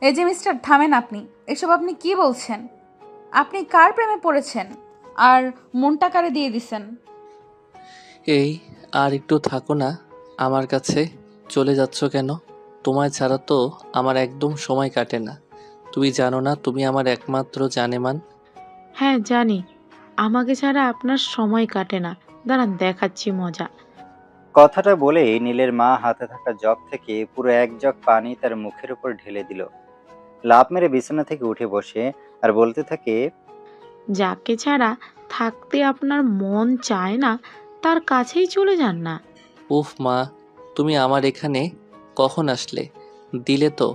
এই যে মিস্টার, থামেন আপনি। এসব আপনি কি বলছেন? আপনি কার প্রেমে পড়েছেন আর মনটা কারে দিয়ে দিছেন? এই, আর একটু থাকো না আমার কাছে। চলে যাচ্ছ কেন? তোমায় ছাড়া তো আমার একদম সময় কাটে না। তুমি জানো না তুমি আমার একমাত্র জানেমান? হ্যাঁ জানি, আমাকে ছাড়া আপনার সময় কাটে না। দাঁড়ান দেখাচ্ছি মজা। কথাটা বলেই নীলের মা হাতে থাকা জগ থেকে পুরো এক জগ পানি তার মুখের উপর ঢেলে দিল। লাফ মেরে বিছানা থেকে উঠে বসে আর বলতে থাকে, যাকে ছাড়া থাকতে আপনার মন চায় না, তার কাছেই চলে যান না। উফ মা, তুমি আমার এখানে কখন আসলে? দিলে তো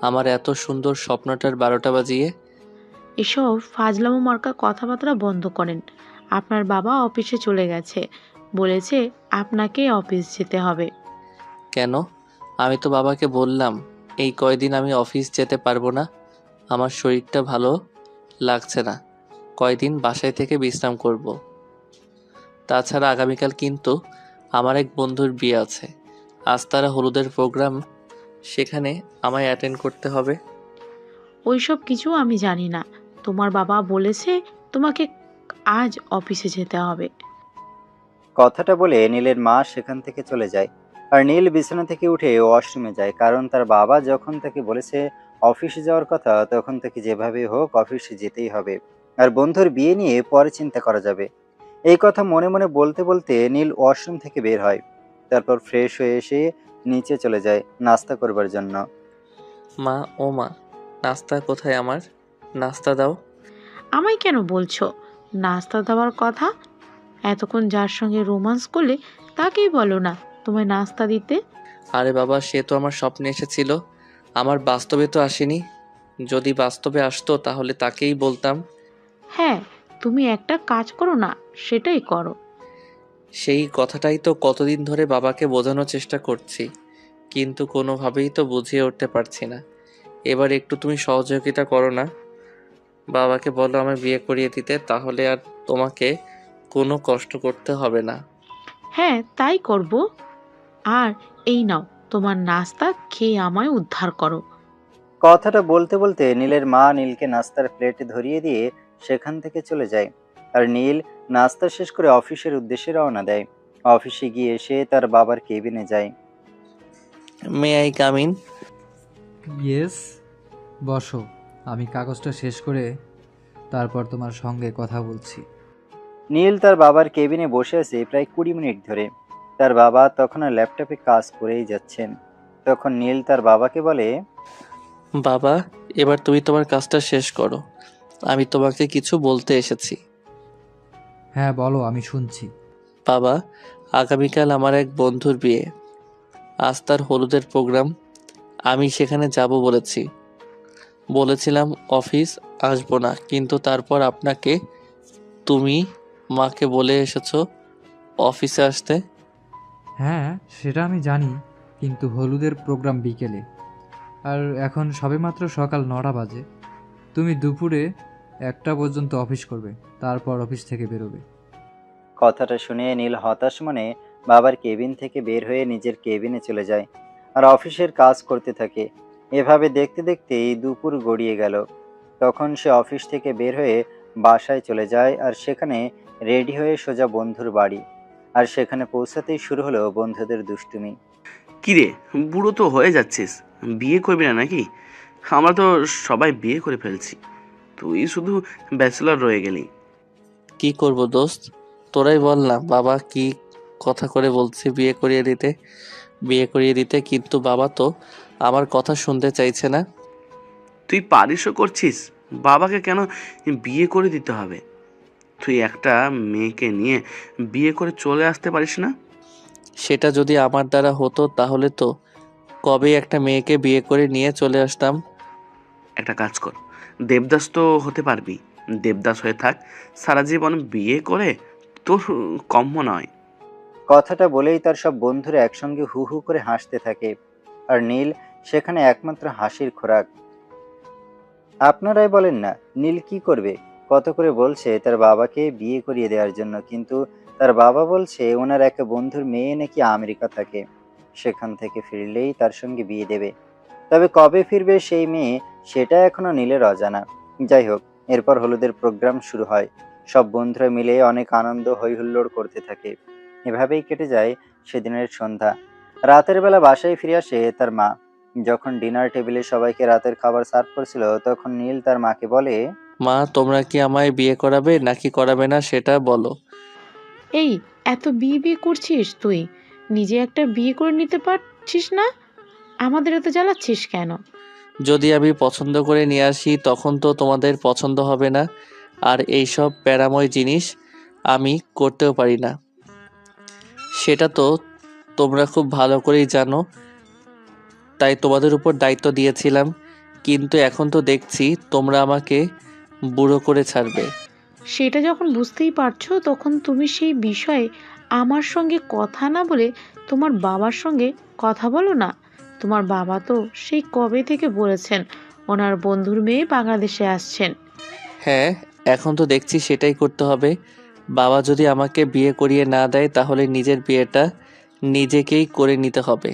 আমার এত সুন্দর স্বপ্নটার 12টা বাজিয়ে। এসব ফাজলামো মার্কা কথাবার্তা বন্ধ করেন। আপনার বাবা অফিসে চলে গেছে, বলেছে আপনাকে অফিস যেতে হবে। কেন? আমি তো বাবাকে বললাম এই কয়দিন আমি অফিস যেতে পারবো না, আমার শরীরটা ভালো লাগছে না, কয়দিন বাসায় থেকে বিশ্রাম করব। তাছাড়া আগামীকাল কিন্তু আমার এক বন্ধুর বিয়ে আছে, আজ তারা হলুদের প্রোগ্রাম, সেখানে আমায় অ্যাটেন্ড করতে হবে। ওইসব কিছু আমি জানি না। তোমার বাবা বলেছে তোমাকে আজ অফিসে যেতে হবে। কথাটা বলে নীলের মা সেখান থেকে চলে যায়। আর নীল বিছানা থেকে উঠে ওয়াশরুমে যায়, কারণ তার বাবা যখন তাকে বলেছে অফিসে যাওয়ার কথা, তখন তাকে যেভাবে হোক অফিসে যেতেই হবে। আর বন্ধুর বিয়ে নিয়ে পরে চিন্তা করা যাবে। এই কথা মনে মনে বলতে বলতে নীল ওয়াশরুম থেকে বের হয়। তারপর ফ্রেশ হয়ে এসে নিচে চলে যায় নাস্তা করবার জন্য। মা, ও মা, নাস্তা কোথায় আমার? নাস্তা দাও। আমায় কেন বলছো নাস্তা দেওয়ার কথা? এতক্ষণ যার সঙ্গে রোমান্স করলে তাকেই বলো না তোমায় নাস্তা দিতে। আরে বাবা, সে তো আমার স্বপ্নে এসেছিল, আমার বাস্তবে তো আসেনি। যদি বাস্তবে আসতো তাহলে তাকেই বলতাম। হ্যাঁ, তুমি একটা কাজ করো না, সেটাই করো। সেই কথাটাই তো কতদিন ধরে বাবাকে বোঝানোর চেষ্টা করছি, কিন্তু কোনোভাবেই তো বুঝিয়ে উঠতে পারছি না। এবার একটু তুমি সহযোগিতা করো না, বাবাকে বলো আমার বিয়ে করিয়ে দিতে, তাহলে আর তোমাকে কোনো কষ্ট করতে হবে না। হ্যাঁ তাই করব। আর এই নাও তোমার নাস্তা, খেয়ে আমায় উদ্ধার করো। কথাটা বলতে বলতে নীলের মা নীলকে নাস্তার প্লেট ধরিয়ে দিয়ে সেখান থেকে চলে যায়। আর নীল নাস্তা শেষ করে অফিসের উদ্দেশ্যে রওনা দেয়। অফিসে গিয়ে সে তার বাবার কেবিনে যায়। May I come in? Yes, বসো। আমি কাগজটা শেষ করে তারপর তোমার সঙ্গে কথা বলছি। নীল তার বাবার কেবিনে বসে আছে প্রায় 20 মিনিট ধরে। তার বাবা তখনও ল্যাপটপে কাজ করেই যাচ্ছেন। তখন নীল তার বাবাকে বলে, বাবা, এবার তুমি তোমার কাজটা শেষ করো, আমি তোমাকে কিছু বলতে এসেছি। হ্যাঁ বলো, আমি শুনছি। বাবা, আগামীকাল আমার এক বন্ধুর বিয়ে, আজ তার হলুদের প্রোগ্রাম, আমি সেখানে যাব বলেছি। বলেছিলাম অফিস আসবো না, কিন্তু তারপর আপনাকে, তুমি মাকে বলে এসেছো অফিসে আসতে। হ্যাঁ সেটা আমি জানি, কিন্তু হলুদের প্রোগ্রাম বিকেলে, আর এখন সবেমাত্র সকাল 9টা বাজে। তুমি দুপুরে 1টা পর্যন্ত অফিস করবে, তারপর অফিস থেকে বেরোবে। কথাটা শুনে নীল হতাশ মনে বাবার কেবিন থেকে বের হয়ে নিজের কেবিনে চলে যায় আর অফিসের কাজ করতে থাকে। এভাবে দেখতে দেখতেই দুপুর গড়িয়ে গেল। তখন সে অফিস থেকে বের হয়ে বাসায় চলে যায় আর সেখানে রেডি হয়ে সোজা বন্ধুর বাড়ি। আর সেখানে পৌঁছাতেই শুরু হলো বন্ধুদের দুষ্টুমি। কিরে, বুড়ো তো হয়ে যাচ্ছিস, বিয়ে করবি না নাকি? আমরা তো সবাই বিয়ে করে ফেলছি, তুই শুধু ব্যাচেলর রয়ে গেলি। কি করব দোস্ত, তোরাই বল না। বাবা কি কথা করে বলছে বিয়ে করিয়ে দিতে, বিয়ে করিয়ে দিতে, কিন্তু বাবা তো আমার কথা শুনতে চাইছে না। তুই পারিসও করছিস, বাবাকে কেন বিয়ে করে দিতে হবে? তুই একটা মেয়েকে নিয়ে বিয়ে করে চলে আসতে পারিস না? সেটা যদি আমার দ্বারা হতো তাহলে তো কবেই একটা মেয়েকে বিয়ে করে নিয়ে চলে আসতাম। একটা কাজ কর, দেবদাস তো হতে পারবি, দেবদাস হয়ে থাক সারা জীবন, বিয়ে করে তোর কম্য নয়। কথাটা বলেই তার সব বন্ধুরা একসঙ্গে হু হু করে হাসতে থাকে। আর নীল সেখানে একমাত্র হাসির খোরাক। আপনারাই বলেন না নীল কি করবে? কত করে বলছে তার বাবাকে বিয়ে করিয়ে দেওয়ার জন্য, কিন্তু তার বাবা বলছে ওনার এক বন্ধুর মেয়ে নাকি আমেরিকা থাকে, সেখান থেকে ফিরলেই তার সঙ্গে বিয়ে দেবে। তবে কবে ফিরবে সেই মেয়ে সেটা এখনো নীলের অজানা। যাই হোক, এরপর হলুদের প্রোগ্রাম শুরু হয়। সব বন্ধুরা মিলে অনেক আনন্দ হই হুল্লোড় করতে থাকে। এভাবেই কেটে যায় সেদিনের সন্ধ্যা। রাতের বেলা বাসায় ফিরে আসে তার মা। যখন ডিনার টেবিলে সবাইকে রাতের খাবার সার্ভ করছিল, তখন নীল তার মাকে বলে, মা, তোমরা কি আমায় বিয়ে করাবে নাকি করাবে না সেটা বলো। এই, এত বিয়ে বিয়ে করছিস তুই? নিজে একটা বিয়ে করে নিতে পারছিস না? আমাদের এত জ্বালাচ্ছিস কেন? যদি আমি পছন্দ করে নিয়ে আসি তখন তো তোমাদের পছন্দ হবে না, আর এইসব প্যারাময় জিনিস আমি করতেও পারি না। সেটা তো তোমরা খুব ভালো করেই জানো, তাই তোমাদের উপর দায়িত্ব দিয়েছিলাম। কিন্তু এখন তো দেখছি তোমরা আমাকে বুড়ো করে ছাড়বে। সেটা যখন বুঝতেই পারছো, তখন তুমি সেই বিষয়ে আমার সঙ্গে কথা না বলে তোমার বাবার সঙ্গে কথা বলো না। তোমার বাবা তো সেই কবে থেকে বলেছেন ওনার বন্ধুর মেয়ে বাংলাদেশে আসছেন। হ্যাঁ, এখন তো দেখছি সেটাই করতে হবে। বাবা যদি আমাকে বিয়ে করিয়ে না দেয় তাহলে নিজের বিয়েটা নিজেকেই করে নিতে হবে।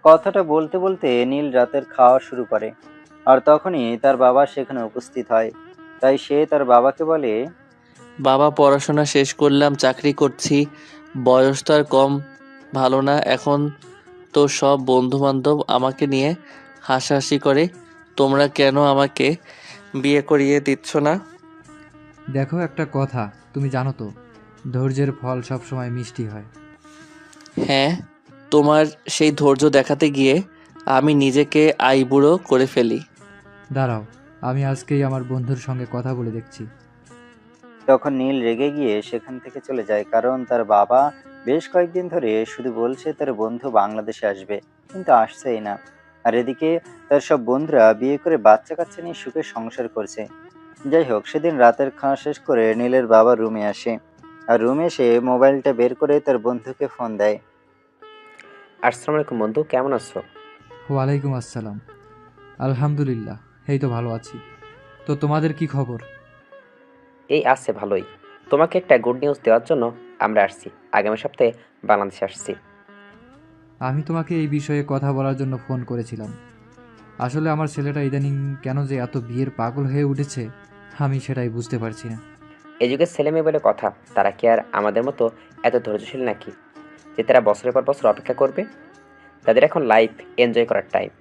কথাটা বলতে বলতে নীল রাতের খাওয়া শুরু করে। আর তখনই তার বাবা সেখানে উপস্থিত হয়। তাই সে তার বাবাকে বলে, বাবা, পড়াশোনা শেষ করলাম, চাকরি করছি, বয়স তো আর কম ভালো না। এখন তো সব বন্ধুবান্ধব আমাকে নিয়ে হাসাহাসি করে, তোমরা কেন আমাকে বিয়ে করিয়ে দিচ্ছ না? দেখো, একটা কথা তুমি জানো তো, ধৈর্যের ফল সবসময় মিষ্টি হয়। হ্যাঁ, তোমার সেই ধৈর্য দেখাতে গিয়ে আমি নিজেকে আইবুড়ো করে ফেলি। দাঁড়াও, আমি আজকেই আমার বন্ধুর সঙ্গে কথা বলে দেখছি। তখন নীল রেগে গিয়ে সেখান থেকে চলে যায়, কারণ তার বাবা বেশ কয়েকদিন ধরে শুধু বলছে তার বন্ধু বাংলাদেশে আসবে, কিন্তু আসছেই না। আর এদিকে তার সব বন্ধুরা বিয়ে করে বাচ্চা কাচ্চা নিয়ে সুখে সংসার করছে। যাই হোক, সেদিন রাতের খাওয়া শেষ করে নীলের বাবা রুমে আসে। আর রুমে এসে মোবাইলটা বের করে তার বন্ধুকে ফোন দেয়। আসসালামু আলাইকুম বন্ধু, কেমন আছো? ওয়ালাইকুম আসসালাম। আলহামদুলিল্লাহ, এই তো ভালো আছি। তো তোমাদের কি খবর? এই আছে ভালোই। তোমাকে একটা গুড নিউজ দেওয়ার জন্য আমরা আসছি। আগামী সপ্তাহে বাংলাদেশে আসছি। আমি তোমাকে এই বিষয়ে কথা বলার জন্য ফোন করেছিলাম। আসলে আমার ছেলেটা ইদানিং কেন যে এত বিয়ের পাগল হয়ে উঠেছে, আমি সেটাই বুঝতে পারছি না। এই যুগের ছেলে মেয়ে বলে কথা, তারা কি আর আমাদের মতো এত ধৈর্যশীল নাকি, যে তারা বছরের পর বছর অপেক্ষা করবে? তাদের এখন লাইফ এনজয় করার টাইম।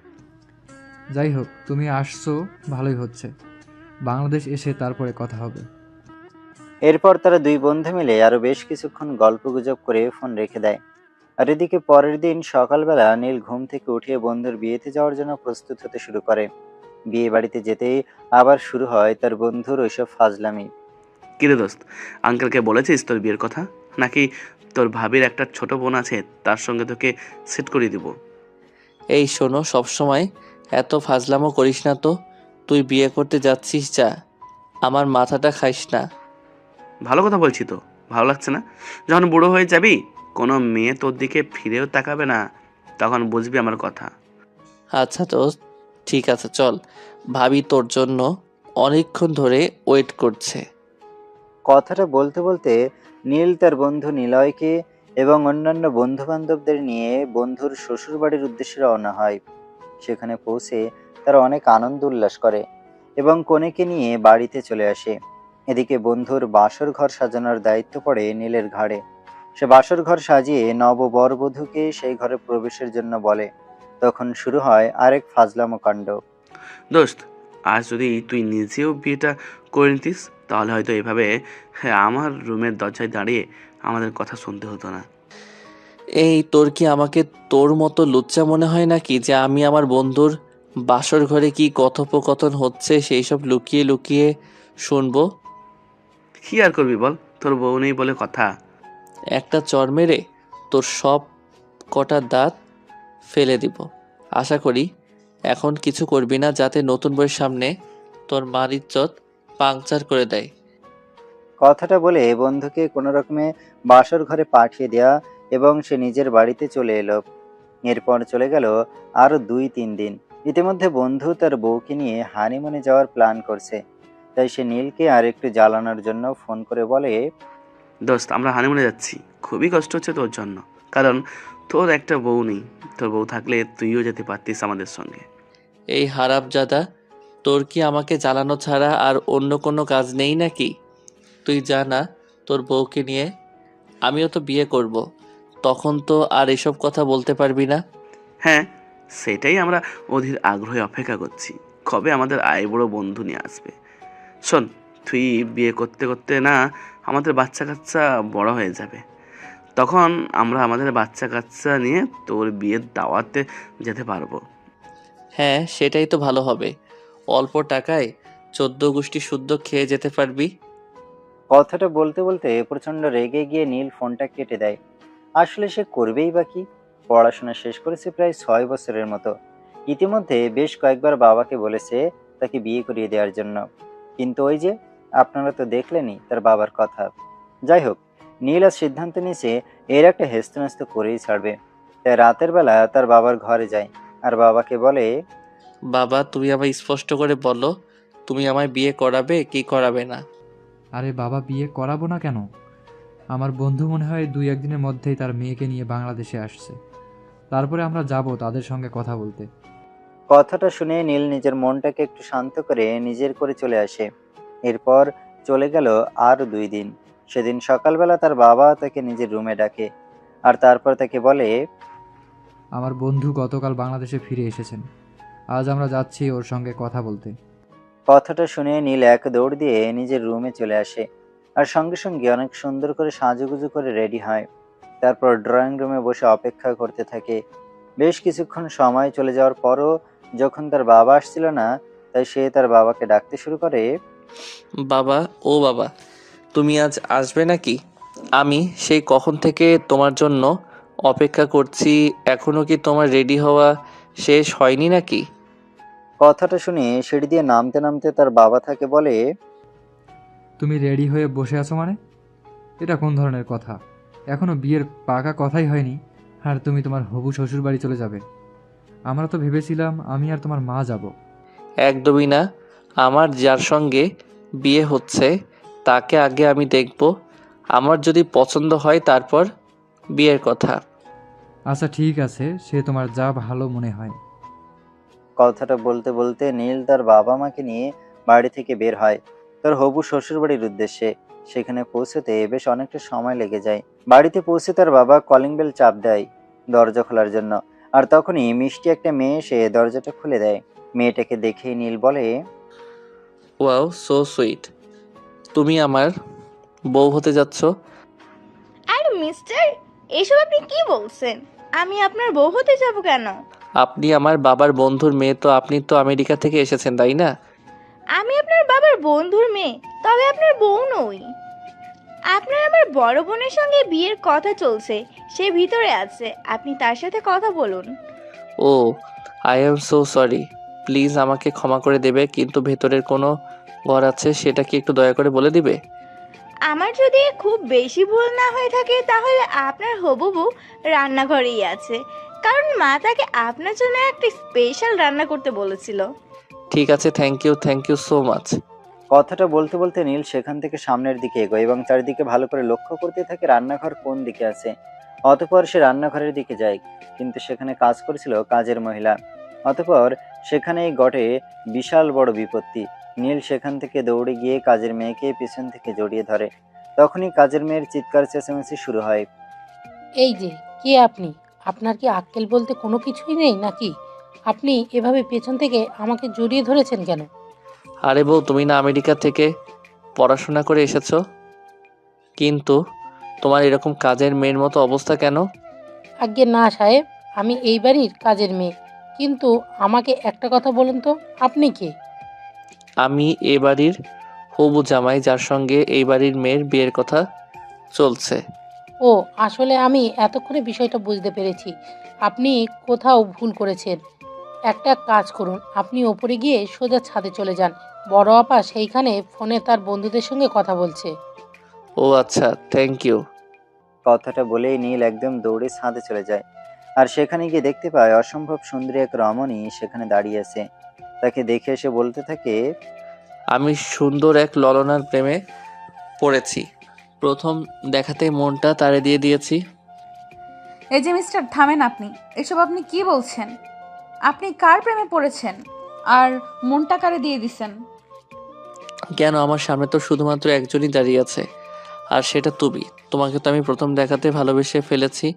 যাই হোক, তুমি আসছো ভালোই হচ্ছে। বাংলাদেশ এসে তারপরে কথা হবে। এরপর তারা দুই বন্ধু মিলে আরো বেশ কিছুক্ষণ গল্পগুজব করে ফোন রেখে দেয়। আর এদিকে পরের দিন সকালবেলা নীল ঘুম থেকে উঠে বন্ধুর বিয়েতে যাওয়ার জন্য প্রস্তুত হতে শুরু করে। বিয়ে বাড়িতে যেতেই আবার শুরু হয় তার বন্ধুর ওইসব ফাজলামি। কিরে দোস্ত, আঙ্কেলকে বলেছিস তোর বিয়ের কথা? নাকি তোর ভাবির একটা ছোট বোন আছে, তার সঙ্গে তোকে সেট করিয়ে দিব? এই শোনো, সবসময় এত ফাজলামো করিস না তো। তুই বিয়ে করতে যাচ্ছিস, যা, আমার মাথাটা খাইস না। ভালো কথা বলছি তো, ভালো লাগছে না? যখন বুড়ো হয়ে যাবি, কোনো মেয়ে তোর দিকে ফিরেও তাকাবে না, তখন বুঝবি আমার কথা। আচ্ছা তো, ঠিক আছে, চল। ভাবি তোর জন্য অনেকক্ষণ ধরে ওয়েট করছে। কথাটা বলতে বলতে নীল তার বন্ধু নিলয়কে এবং অন্যান্য বন্ধু বান্ধবদের নিয়ে বন্ধুর শ্বশুর বাড়ির উদ্দেশ্যে রওনা হয়। সেখানে পৌঁছে তারা অনেক আনন্দ উল্লাস করে এবং কনেকে নিয়ে বাড়িতে চলে আসে। এদিকে বন্ধুর বাসর ঘর সাজানোর দায়িত্ব পড়ে নীলের ঘাড়ে। সে বাসর ঘর সাজিয়ে নববরবধূকে সেই ঘরে প্রবেশের জন্য বলে। তখন শুরু হয় আরেক ফাজলামো কাণ্ড। দোস্ত, আজ যদি তুই নিজেও বিয়েটা করে নিতিস, তাহলে হয়তো এভাবে আমার রুমের দরজায় দাঁড়িয়ে আমাদের কথা শুনতে হতো না। এই, তোর কি আমাকে তোর মতো লুচ্চা মনে হয় নাকি, যে আমি আমার বন্ধুর বাসর ঘরে কি কথোপকথন হচ্ছে সেই সব লুকিয়ে লুকিয়ে শুনবো? কি আর করবি বল, তোর বউ নেই বলে কথা। একটা চর মেরে তোর সব কটা দাঁত ফেলে দিব। আশা করি এখন কিছু করবি না, যাতে নতুন বইয়ের সামনে তোর মার ইজ্জত পাংচার করে দেয়। কথাটা বলে বন্ধুকে কোনো রকমে বাসর ঘরে পাঠিয়ে দেয়া এবং সে নিজের বাড়িতে চলে এলো। এরপর চলে গেল আরো 2-3 দিন। ইতিমধ্যে বন্ধু তার বউকে নিয়ে হানিমুনে যাওয়ার প্ল্যান করছে। তাই সে নীলকে আর একটু জ্বালানোর জন্য ফোন করে বলে, দোস্ত, আমরা হানিমুনে যাচ্ছি, খুবই কষ্ট হচ্ছে তোর জন্য, কারণ তোর একটা বউ নেই। তোর বউ থাকলে তুইও যেতে পারতিস আমাদের সঙ্গে। এই হারামজাদা তোর কি আমাকে জ্বালানো ছাড়া আর অন্য কোনো কাজ নেই নাকি? তুই জানা তোর বউকে নিয়ে আমিও তো বিয়ে করব, তখন তো আর এসব কথা বলতে পারবি না। হ্যাঁ, সেটাই আমরা অধীর আগ্রহে অপেক্ষা করছি, কবে আমাদের আইবুড়ো বন্ধু নিয়ে আসবে। শোন, তুই বিয়ে করতে করতে না আমাদের বাচ্চা কাচ্চা বড় হয়ে যাবে, তখন আমরা আমাদের বাচ্চা কাচ্চা নিয়ে তোর বিয়ের দাওয়াতে যেতে পারবো। হ্যাঁ, সেটাই তো ভালো হবে। অল্প টাকায় 14 গোষ্ঠী শুদ্ধ খেয়ে যেতে পারবি। কথাটা বলতে বলতে প্রচন্ড রেগে গিয়ে নীল ফোনটা কেটে দেয়। আসলে সে করবেই বা কি? পড়াশোনা শেষ করেছে প্রায় 6 বছরের মতো। ইতিমধ্যে বেশ কয়েকবার বাবাকে বলেছে তাকে বিয়ে করিয়ে দেওয়ার জন্য, কিন্তু ওই যে আপনারা তো দেখলেনই তার বাবার কথা। যাই হোক, নীল আজ সিদ্ধান্ত নিয়েছে এর একটা হেস্তনেস্ত করেই ছাড়বে। তাই রাতের বেলা তার বাবার ঘরে যায় আর বাবাকে বলে, বাবা, তুমি আমায় স্পষ্ট করে বলো, তুমি আমায় বিয়ে করাবে কি করাবে না? আরে বাবা, বিয়ে করাবো না কেন? আমার বন্ধু মনে হয় 2-1 দিনের মধ্যেই তার মেয়েকে নিয়ে বাংলাদেশে আসছে। তারপরে আমরা যাব তাদের সঙ্গে কথা বলতে। কথাটা শুনে নীল নিজের মনটাকে একটু শান্ত করে নিজের করে চলে আসে। এরপর চলে গেল আরও 2 দিন। সেদিন সকালবেলা তার বাবা তাকে নিজের রুমে ডাকে আর তারপর তাকে বলে, আমার বন্ধু গতকাল বাংলাদেশে ফিরে এসেছেন। আজ আমরা যাচ্ছি ওর সঙ্গে কথা বলতে। কথাটা শুনে নীল এক দৌড় দিয়ে নিজের রুমে চলে আসে আর সঙ্গে সঙ্গে অনেক সুন্দর করে সাজুগুজু করে রেডি হয়। তারপর ড্রয়িং রুমে বসে অপেক্ষা করতে থাকে। বেশ কিছুক্ষণ সময় চলে যাওয়ার পরও যখন তার বাবা আসছিল না, তাই সে তার বাবাকে ডাকতে শুরু করে, বাবা, ও বাবা, তুমি আজ আসবে নাকি? আমি সেই কখন থেকে তোমার জন্য অপেক্ষা করছি, এখনো কি তোমার রেডি হওয়া শেষ হয়নি নাকি? কথাটা শুনে সিঁড়ি দিয়ে নামতে নামতে তার বাবা তাকে বলে, তুমি রেডি হয়ে বসে আছো মানে? এটা কোন ধরনের কথা? এখনো বিয়ের পাকা কথাই হয়নি আর তুমি তোমার হবু শ্বশুর বাড়ি চলে যাবে। আমরা তো ভেবেছিলাম আমি আর তোমার মা যাব। একদমই না। আমার যার সঙ্গে বিয়ে হচ্ছে তাকে আগে আমি দেখব, আমার যদি পছন্দ হয় তারপর বিয়ের কথা। আচ্ছা ঠিক আছে, সে তোমার যা ভালো মনে হয়। কথাটা বলতে বলতে নীল তার বাবা মাকে নিয়ে বাড়ি থেকে বের হয় তার হবু শ্বশুর বাড়ির উদ্দেশ্যে। সেখানে পৌঁছতে বেশ অনেকটা সময় লেগে যায়। বাড়িতে পৌঁছে তার বাবা কলিং বেল চাপ দেয় দরজা খোলার জন্য, আর তখনই মিষ্টি একটা মেয়ে এসে দরজাটা খুলে দেয়। মেয়েটাকে দেখেই নীল বলে, ওয়াও, সো সুইট। তুমি আমার বউ হতে যাচ্ছ? আরে মিস্টার, এসব আপনি কি বলছেন? আমি আপনার বউ হতে যাব কেন? আপনি আমার বাবার বন্ধুর মেয়ে, তো আপনি তো আমেরিকা থেকে এসেছেন, তাই না? আমি আপনার বাবার বন্ধুর মেয়ে, তবে আপনার বউ নই। আপনার আমার বড় বোনের সঙ্গে বিয়ের কথা চলছে, সে ভিতরে আছে, আপনি তার সাথে কথা বলুন। Oh, I am so sorry. Please আমাকে ক্ষমা করে দেবে, কিন্তু ভেতরের কোনো ঘর আছে সেটা কি একটু দয়া করে বলে দিবে? আমার যদি খুব বেশি ভুল না হয়ে থাকে তাহলে আপনার হবু বউ রান্নাঘরেই আছে, কারণ মা তাকে আপনার জন্য একটা স্পেশাল রান্না করতে বলেছিল। ঠিক আছে, থ্যাংক ইউ সো মাচ। কথাটা বলতে বলতে নীল সেখান থেকে সামনের দিকে এগোয় এবং চারিদিকে ভালো করে লক্ষ্য করতে থাকে রান্নাঘর কোন দিকে আছে। অতঃপর সে রান্নাঘরের দিকে যায়, কিন্তু সেখানে কাজ করেছিল কাজের মহিলা। অতঃপর সেখানেই ঘটে বিশাল বড় বিপত্তি। নীল সেখান থেকে দৌড়ে গিয়ে কাজের মেয়েকে পিছন থেকে জড়িয়ে ধরে। তখনই কাজের মেয়ের চিৎকার চেঁচামেচি শুরু হয়। এই যে, কে আপনি? আপনার কি আক্কেল বলতে কোনো কিছুই নেই নাকি? আপনি এভাবে পেছন থেকে আমাকে জড়িয়ে ধরেছেন কেন? আরে বউ, তুমি না আমেরিকা থেকে পড়াশোনা করে এসেছো, কিন্তু তোমার এরকম কাজের মেয়ের মতো অবস্থা কেন? আজ্ঞে না সাহেব, আমি এই বাড়ির কাজের মেয়ে। কিন্তু আমাকে একটা কথা বলুন তো, আপনি কে? আমি এ বাড়ির হবু জামাই, যার সঙ্গে এই বাড়ির মেয়ের বিয়ের কথা চলছে। ও, আসলে আমি এতক্ষণে বিষয়টা বুঝতে পেরেছি। আপনি কোথাও ভুল করেছেন। একটা কাজ করুন, আপনি ওপরে গিয়ে সোজা ছাদে চলে যান। বড় আপা সেইখানে ফোনে তার বন্ধুদের সঙ্গে কথা বলছে। ও আচ্ছা, থ্যাংক ইউ। কথাটা বলেই নীল একদম দৌড়ে ছাদে চলে যায় আর সেখানে গিয়ে দেখতে পায় অসম্ভব সুন্দরী এক রমণী সেখানে দাঁড়িয়ে আছে। তাকে দেখে এসে বলতে থাকে, আমি সুন্দর এক ললনার প্রেমে পড়েছি। প্রথম দেখাতেই মনটা তাড়ে দিয়ে দিয়েছি। এই যে মিস্টার, থামেন আপনি। এসব আপনি কি বলছেন? আপনি কার প্রেমে পড়েছেন? আর মনটা কারে দিয়ে দিছেন? কেন, আমার সামনে তো শুধুমাত্র একজনই দাঁড়িয়ে আছে, আর সেটা তুমি। তোমাকে তো আমি প্রথম দেখাতে ভালোবেসে ফেলেছি।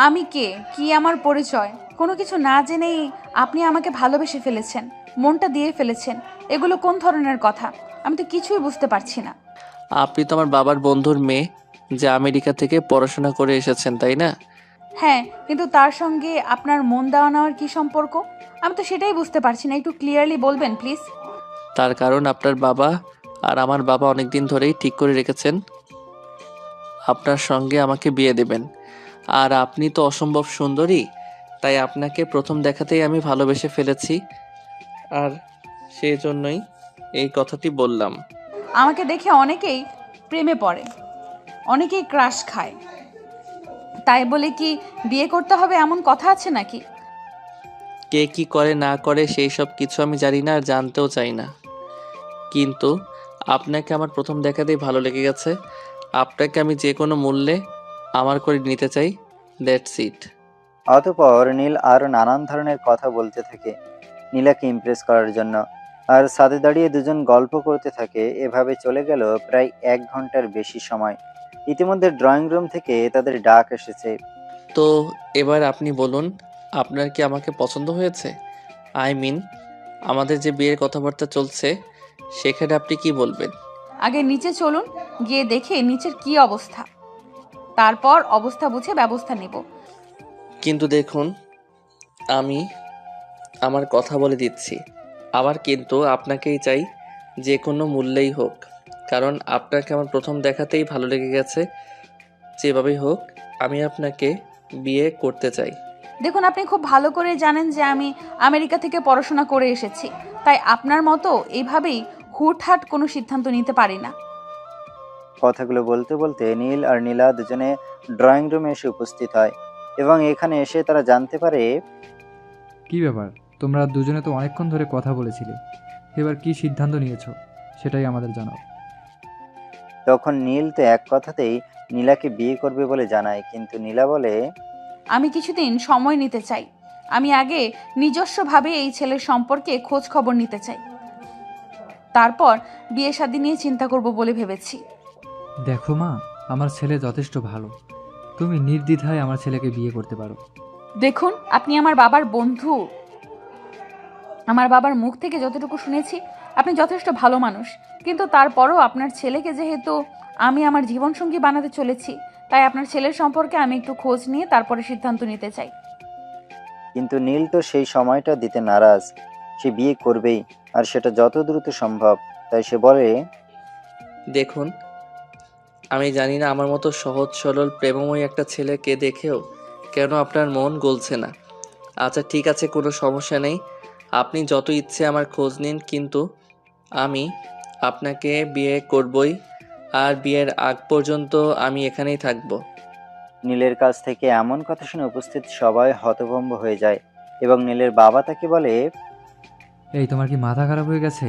আমি কে, কি আমার পরিচয়, কোনো কিছু না জেনেই আপনি আমাকে ভালোবেসে ফেলেছেন, মনটা দিয়ে ফেলেছেন। এগুলো কোন ধরনের কথা? আমি তো কিছুই বুঝতে পারছি না। আপনি তো আমার বাবার বন্ধুর মেয়ে, যে আমেরিকা থেকে পড়াশোনা করে এসেছেন, তাই না? হ্যাঁ, কিন্তু তার সঙ্গে আপনার মন দেওয়া নেওয়ার কি সম্পর্ক? আমি তো সেটাই বুঝতে পারছি না, একটু ক্লিয়ারলি বলবেন প্লিজ। তার কারণ আপনার বাবা আর আমার বাবা অনেকদিন ধরেই ঠিক করে রেখেছেন আপনার সঙ্গে আমাকে বিয়ে দেবেন। আর আপনি তো অসম্ভব সুন্দরী, তাই আপনাকে প্রথম দেখাতেই আমি ভালোবেসে ফেলেছি। আর সেই জন্যই এই কথাটি বললাম। আমাকে দেখে অনেকেই প্রেমে পড়ে, অনেকেই ক্রাশ খায়, তাই বলে কি বিয়ে করতে হবে এমন কথা আছে নাকি? কে কি করে না করে সেই সব কিছু আমি জানি না, আর জানতেও চাই না। কিন্তু আপনাকে আমার প্রথম দেখাতেই ভালো লেগে গেছে। আপনাকে আমি যে কোনো মূল্যে আমার করে নিতে চাই। That's it. অতঃপর নীল আরো নানান ধরনের কথা বলতে থাকে নীলাকে ইমপ্রেস করার জন্য। আর ছাদে দাঁড়িয়ে দুজন গল্প করতে থাকে। এভাবে চলে গেল প্রায় 1 ঘন্টার বেশি সময়। ইতিমধ্যে ড্রয়িং রুম থেকে তাদের ডাক এসেছে। তো এবার আপনি বলুন, আপনার কি আমাকে পছন্দ হয়েছে? আই মিন, আমাদের যে বিয়ের কথাবার্তা চলছে, সেখানে আপনি কি বলবেন? আগে নিচে চলুন, গিয়ে দেখে নিচের কি অবস্থা, তারপর অবস্থা বুঝে ব্যবস্থা নেব। কিন্তু দেখুন, আমি আমার কথা বলে দিচ্ছি, আবার কিন্তু আপনাকেই চাই, যে কোনো মূল্যেই হোক। কারণ আপনাকে আমার প্রথম দেখাতেই ভালো লেগে গেছে। যেভাবেই হোক আমি আপনাকে বিয়ে করতে চাই। দেখুন, আপনি খুব ভালো করে জানেন যে আমি আমেরিকা থেকে পড়াশোনা করে এসেছি, তাই আপনার মতো এইভাবেই হুটহাট কোনো সিদ্ধান্ত নিতে পারি না। কথাগুলো বলতে বলতে নীল আর নীলা দুজনে ড্রয়িং রুমে এসে উপস্থিত হয় এবং এখানে এসে তারা জানতে পারে কি ব্যাপার, তোমরা দুজনে তো অনেকক্ষণ ধরে কথা বলেছিলে, এবার কি সিদ্ধান্ত নিয়েছো সেটাই আমাদের জানাও। তখন নীল তো এক কথাতেই নীলাকে বিয়ে করবে বলে জানায়, কিন্তু নীলা বলে আমি কিছুদিন সময় নিতে চাই। আমি আগে নিজস্বভাবে এই ছেলের সম্পর্কে খোঁজ খবর নিতে চাই, তারপর বিয়ে শাদী নিয়ে চিন্তা করব বলে ভেবেছি। দেখো মা, আমার ছেলে যথেষ্ট ভালো, তুমি নির্দ্বিধায় আমার ছেলেকে বিয়ে করতে পারো। দেখুন, আপনি আমার বাবার বন্ধু, আমার বাবার মুখ থেকে যতটুকু শুনেছি আপনি যথেষ্ট ভালো মানুষ, কিন্তু তারপরও আপনার ছেলেকে যেহেতু আমি আমার জীবনসঙ্গী বানাতে চলেছি, তাই আপনার ছেলের সম্পর্কে আমি একটু খোঁজ নিয়ে তারপরে সিদ্ধান্ত নিতে চাই। কিন্তু নীল তো সেই সময়টা দিতে নারাজ। সে বিয়ে করবেই, আর সেটা যত দ্রুত সম্ভব। তাই সে বলে দেখুন, আমি জানি না আমার মতো সহজ সরল প্রেমময় একটা ছেলেকে দেখেও কেন আপনার মন গলছে না। আচ্ছা ঠিক আছে, কোনো সমস্যা নেই, আপনি যত ইচ্ছে আমার খোঁজ নিন, কিন্তু আমি আপনাকে বিয়ে করবই। আর বিয়ের আগ পর্যন্ত আমি এখানেই থাকবো। নীলের কাছ থেকে এমন কথা শুনে উপস্থিত সবাই হতভম্ব হয়ে যায় এবং নীলের বাবা তাকে বলে এই, তোমার কি মাথা খারাপ হয়ে গেছে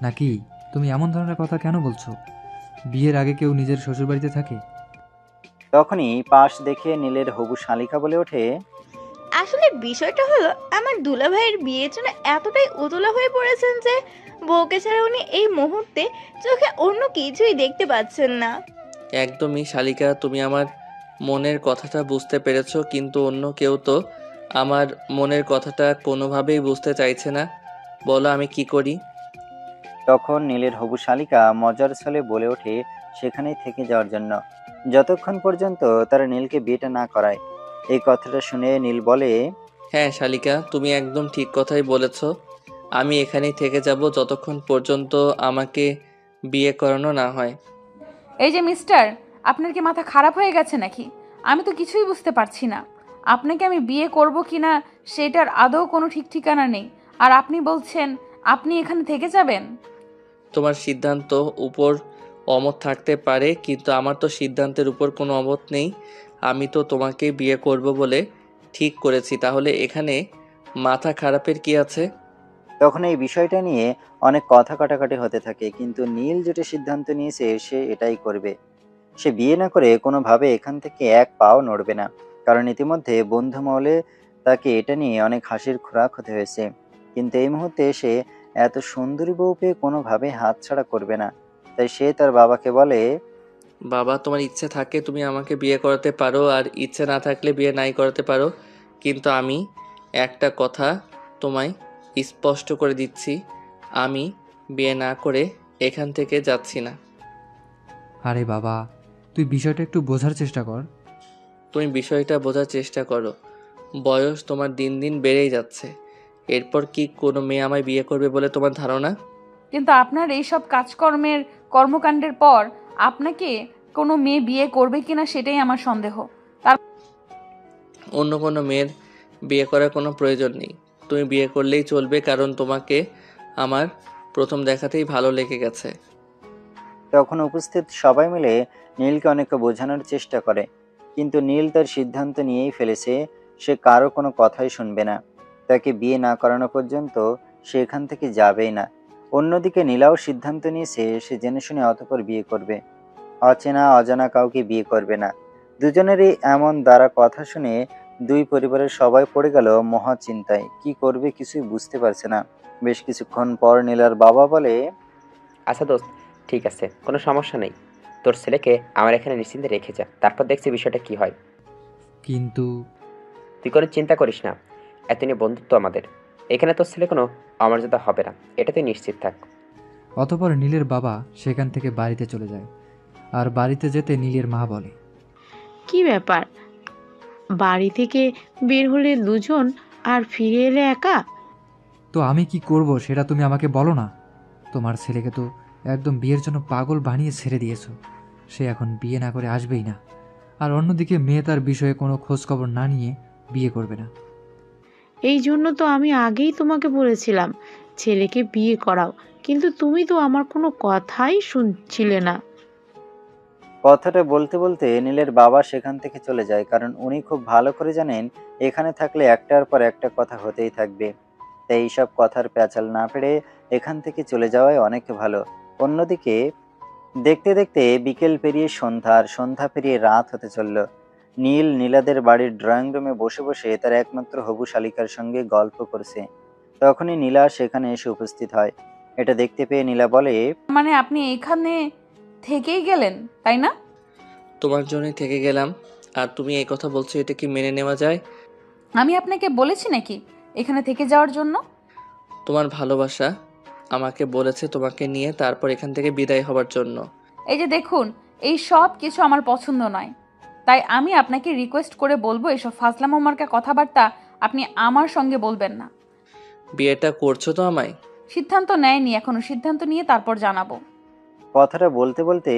নাকি? তুমি এমন ধরনের কথা কেন বলছো? বিয়ের আগে কেউ নিজের শ্বশুরবাড়িতে থাকে? তখনই পাশ দেখে নীলের হবু শালিকা বলে ওঠে আসলে বিষয়টা হলো, আমার দুলাভাইয়ের বিয়ের জন্য এতটাই উতলা হয়ে পড়েছেন যে বউকে ছাড়া উনি এই মুহূর্তে চোখে অন্য কিছুই দেখতে পাচ্ছেন না। একদমই শালিকা, তুমি আমার মনের কথাটা বুঝতে পেরেছো, কিন্তু অন্য কেউ তো আমার মনের কথাটা কোনোভাবেই বুঝতে চাইছে না। বলো আমি কি করি? তখন নীলের হবু শালিকা মজার ছলে বলে ওঠে সেখানেই থেকে যাওয়ার জন্য, যতক্ষণ পর্যন্ত তারা নীলকে বিয়েটা না করায়। এই কথাটা শুনে নীল বলে হ্যাঁ শালিকা, তুমি একদম ঠিক কথাই বলেছ। আমি এখানেই থেকে যাব যতক্ষণ পর্যন্ত আমাকে বিয়ে করানো না হয়। এই যে মিস্টার, আপনার কি মাথা খারাপ হয়ে গেছে নাকি? আমি তো কিছুই বুঝতে পারছি না। আপনাকে আমি বিয়ে করব কি না সেটার আদৌ কোনো ঠিক ঠিকানা নেই, আর আপনি বলছেন আপনি এখানে থেকে যাবেন। তোমার সিদ্ধান্ত উপর অমত থাকতে পারে, কিন্তু আমার তো সিদ্ধান্তের উপর কোনো অমত নেই। আমি তো তোমাকে বিয়ে করব বলে ঠিক করেছি, তাহলে এখানে মাথা খারাপের কি আছে? তখন এই বিষয়টা নিয়ে অনেক কথা কাটাকাটি হতে থাকে, কিন্তু নীল যেটা সিদ্ধান্ত নিয়েছে সে এটাই করবে। সে বিয়ে না করে কোনোভাবে এখান থেকে এক পাও নড়বে না, কারণ ইতিমধ্যে বন্ধু মহলে তাকে এটা নিয়ে অনেক হাসির খোরাক হতে হয়েছে। কিন্তু এই মুহূর্তে সে এত সুন্দরী বউ পেয়ে কোনোভাবেই হাতছাড়া করবে না। তাই সে তার বাবাকে বলে, বাবা, তোমার ইচ্ছে থাকে তুমি আমাকে বিয়ে করাতে পারো, আর ইচ্ছে না থাকলে বিয়ে নাই করাতে পারো, কিন্তু আমি একটা কথা তোমায় স্পষ্ট করে দিচ্ছি, আমি বিয়ে না করে এখান থেকে যাচ্ছি না। আরে বাবা, তুই বিষয়টা একটু বোঝার চেষ্টা কর। তুমি বিষয়টা বোঝার চেষ্টা করো। বয়স তোমার দিন দিন বেড়েই যাচ্ছে। এরপর কি কোনো মেয়ে আমায় বিয়ে করবে বলে তোমার ধারণা? কিন্তু আপনার এইসব কর্মকাণ্ডের পর আপনাকে কোনো মেয়ে বিয়ে করবে কিনা সেটাই আমার সন্দেহ। অন্য কোনো মেয়ের বিয়ে করার কোনো প্রয়োজন নেই। তুমি বিয়ে করলেই চলবে, কারণ তোমাকে আমার প্রথম দেখাতেই ভালো লেগে গেছে। তখন উপস্থিত সবাই মিলে নীলকে অনেক বোঝানোর চেষ্টা করে, কিন্তু নীল তার সিদ্ধান্ত নিয়েই ফেলেছে, সে কারো কোনো কথাই শুনবে না। তাকে বিয়ে না করানো পর্যন্ত সে এখান থেকে যাবেই না। অন্যদিকে নীলাও সিদ্ধান্ত নিয়েছে সে জেনে শুনে অতঃপর বিয়ে করবে, অচেনা অজানা কাউকে বিয়ে করবে না। দুজনেরই এমন দ্বারা কথা শুনে দুই পরিবারের সবাই পড়ে গেল মহা চিন্তায়। কি করবে কিছুই বুঝতে পারছে না। বেশ কিছুক্ষণ পর নীলার বাবা বলে, আচ্ছা দোস্ত, ঠিক আছে, কোনো সমস্যা নেই। তোর ছেলেকে আমার এখানে নিশ্চিন্তে রেখে যা, তারপর দেখছি বিষয়টা কি হয়। কিন্তু তুই কোনো চিন্তা করিস না, এতদিনে বন্ধুত্ব আমাদের। এখানে তোর ছেলে কোনো অমর্যাদা হবে না, এটা তুই নিশ্চিত থাক। অতঃপর নীলের বাবা সেখান থেকে বাড়িতে চলে যায়। আর বাড়িতে যেতে নীলের মা বলে, কি ব্যাপার, বাড়ি থেকে বের হলে দুজন আর ফিরে এলে একা? তো আমি কি করব সেটা তুমি আমাকে বলো না। তোমার ছেলেকে তো একদম বিয়ের জন্য পাগল বানিয়ে ছেড়ে দিয়েছো। সে এখন বিয়ে না করে আসবেই না। আর অন্যদিকে মেয়ে তার বিষয়ে কোনো খোঁজখবর না নিয়ে বিয়ে করবে না। এই জন্য তো আমি আগেই তোমাকে বলেছিলাম ছেলেকে বিয়ে করাও, কিন্তু তুমি তো আমার কোনো কথাই শুনছিলে না। কথাটা বলতে বলতে নীলের বাবা সেখান থেকে চলে যায়, কারণ উনি খুব ভালো করে জানেন এখানে থাকলে একটার পর একটা কথা হতেই থাকবে। তাই এইসব কথার প্যাচাল না পেড়ে এখান থেকে চলে যাওয়াই অনেক ভালো। অন্যদিকে দেখতে দেখতে বিকেল পেরিয়ে সন্ধ্যা, আর সন্ধ্যা পেরিয়ে রাত হতে চলল। নীল নীলাদের বাড়ির ড্রয়িং রুমে বসে বসে তার একমাত্র হবু শালিকার সঙ্গে গল্প করছে। তখনই নীলা সেখানে এসে উপস্থিত হয়। এটা দেখতে পেয়ে নীলা বলে, মানে আপনি এখানে থেকেই গেলেন, তাই না? তোমার জন্যই থেকে গেলাম, আর তুমি এই কথা বলছো, এটা কি মেনে নেওয়া যায়? আমি আপনাকে বলেছি নাকি এখানে থেকে যাওয়ার জন্য? তোমার ভালোবাসা আমাকে বলেছে তোমাকে নিয়ে তারপর এখান থেকে বিদায় হবার জন্য। এই যে দেখুন, এই সব কিছু আমার পছন্দ নয়। তাই আমি আপনাকে রিকোয়েস্ট করে বলবো, এসব ফাজলামো মার্কা কথাবার্তা আপনি আমার সঙ্গে বলবেন না। বিয়েটা করছো তো আমায়? সিদ্ধান্ত নেয়নি এখনো, সিদ্ধান্ত নিয়ে তারপর জানাবো। কথাটা বলতে বলতে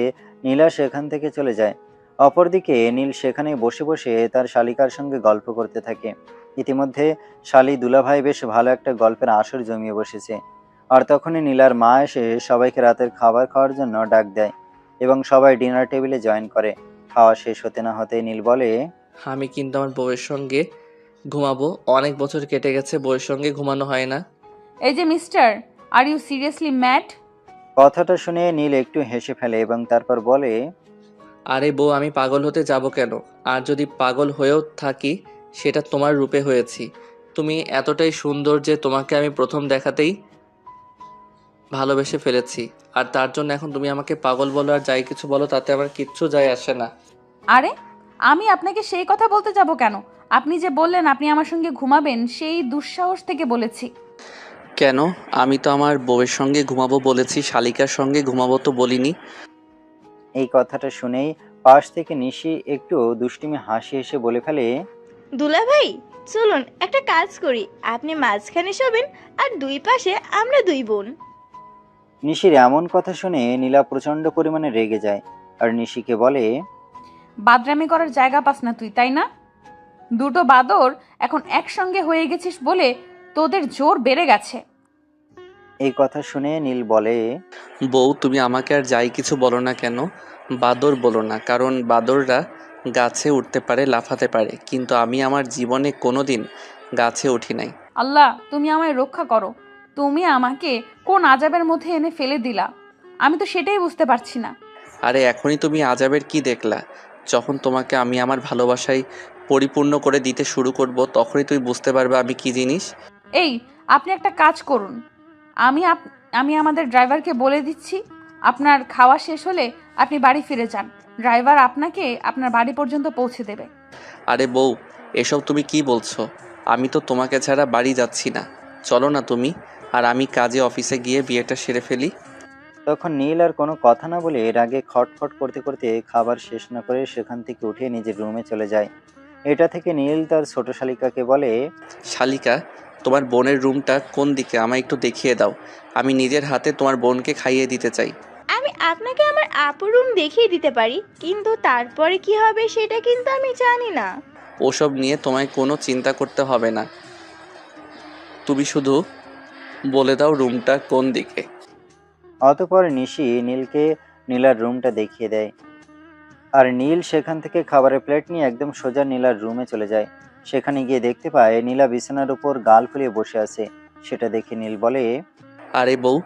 নীলা সেখান থেকে চলে যায়। অপরদিকে নীল সেখানে বসে বসে তার শালিকার সঙ্গে গল্প করতে থাকে। ইতিমধ্যে শালি দুলাভাই বেশ ভালো একটা গল্পের আসর জমিয়ে বসেছে। আর তখনই নীলার মা এসে সবাইকে রাতের খাবার খাওয়ার জন্য ডাক দেয় এবং সবাই ডিনার টেবিলে জয়েন করে। খাওয়া শেষ হতে না হতে নীল বলে, আমি কিন্তু আমার বউয়ের সঙ্গে ঘুমাবো। অনেক বছর কেটে গেছে বউয়ের সঙ্গে ঘুমানো হয় না। এই যে mister, are you seriously mad? কথাটা শুনে নীল একটু হেসে ফেলে এবং তারপর বলে, আরে বউ, আমি পাগল হতে যাব কেন? আর যদি পাগল হয়েও থাকি সেটা তোমার রূপে হয়েছি। তুমি এতটাই সুন্দর যে তোমাকে আমি প্রথম দেখাতেই ভালোবেসে ফেলেছি। আর তার জন্য এখন তুমি আমাকে পাগল বলো আর যাই কিছু বলো, তাতে আমার কিচ্ছু যায় আসে না। আরে আমি আপনাকে সেই কথা বলতে যাব কেন? আপনি যে বললেন আপনি আমার সঙ্গে ঘুমাবেন, সেই দুঃসাহস থেকে বলেছি। কেন? আমি তো আমার বউয়ের সঙ্গে ঘুমাবো বলেছি, শালিকার সঙ্গে ঘুমাবো তো বলিনি। এই কথাটা শুনেই পাশ থেকে নিশি একটু দুষ্টুমি হাসি এসে বলে ফেলে, দুলাভাই, চলুন একটা কাজ করি, আপনি মাঝখানে শোবেন আর দুই পাশে আমরা দুই বোন। নিশির এমন কথা শুনে নীলা প্রচন্ড পরিমাণে রেগে যায় আর নিশিকে বলে, বাদরামি করার জায়গা পাস না তুই, তাই না? দুটো বাদর এখন একসঙ্গে হয়ে গেছিস বলে তোদের জোর বেড়ে গেছে। এই কথা শুনে নীল বলে, বউ, তুমি আমাকে আর যাই কিছু বলো না কেন বাদর বলো না, কারণ বাদররা গাছে উঠতে পারে, লাফাতে পারে, কিন্তু আমি আমার জীবনে কোনোদিন গাছে উঠি নাই। আল্লাহ, তুমি আমায় রক্ষা করো। তুমি আমাকে কোন আযাবের মধ্যে এনে ফেলে দিলা, আমি তো সেটাই বুঝতে পারছি না। আরে এখনই তুমি আজাবের কি দেখলা? যখন তোমাকে আমি আমার ভালোবাসায় পরিপূর্ণ করে দিতে শুরু করব, তখনই তুই বুঝতে পারবে আমি কি জিনিস। এই আপনি একটা কাজ করুন, আমি আমাদের ড্রাইভারকে বলে দিচ্ছি, আপনার খাওয়া শেষ হলে আপনি বাড়ি ফিরে যান। ড্রাইভার আপনাকে আপনার বাড়ি পর্যন্ত পৌঁছে দেবে। আরে বউ, এসব তুমি কি বলছো? আমি তো তোমাকে ছাড়া বাড়ি যাচ্ছি না। চলো না তুমি আর আমি কাজে অফিসে গিয়ে বিয়েটা সেরে ফেলি। তখন নীল আর কোনো কথা না বলে রাগে খটখট করতে করতে খাবার শেষ না করে সেখান থেকে উঠে নিজের রুমে চলে যায়। এটা থেকে নীল তার ছোট শালিকাকে বলে, শালিকা, তোমার বোনের রুমটা কোন দিকে আমায় একটু দেখিয়ে দাও। আমি নিজের হাতে তোমার বোনকে খাইয়ে দিতে চাই। আমি আপনাকে আমার আপুর রুম দেখিয়ে দিতে পারি, কিন্তু তারপরে কি হবে সেটা কিন্তু আমি জানি না। ওসব নিয়ে তোমায় কোনো চিন্তা করতে হবে না, তুমি শুধু বলে দাও রুমটা কোন দিকে। অতঃপর নিশি নীলকে নীলার রুমটা দেখিয়ে দেয়। আর নীল সেখান থেকে খাবারের প্লেট নিয়ে একদম সোজা নীলার রুমে চলে যায়। সেখানে গিয়ে দেখতে পায় নীলা বিছানার উপর গাল ফুলিয়ে বসে আছে। সেটা দেখে নীল বলে, আরে বউ,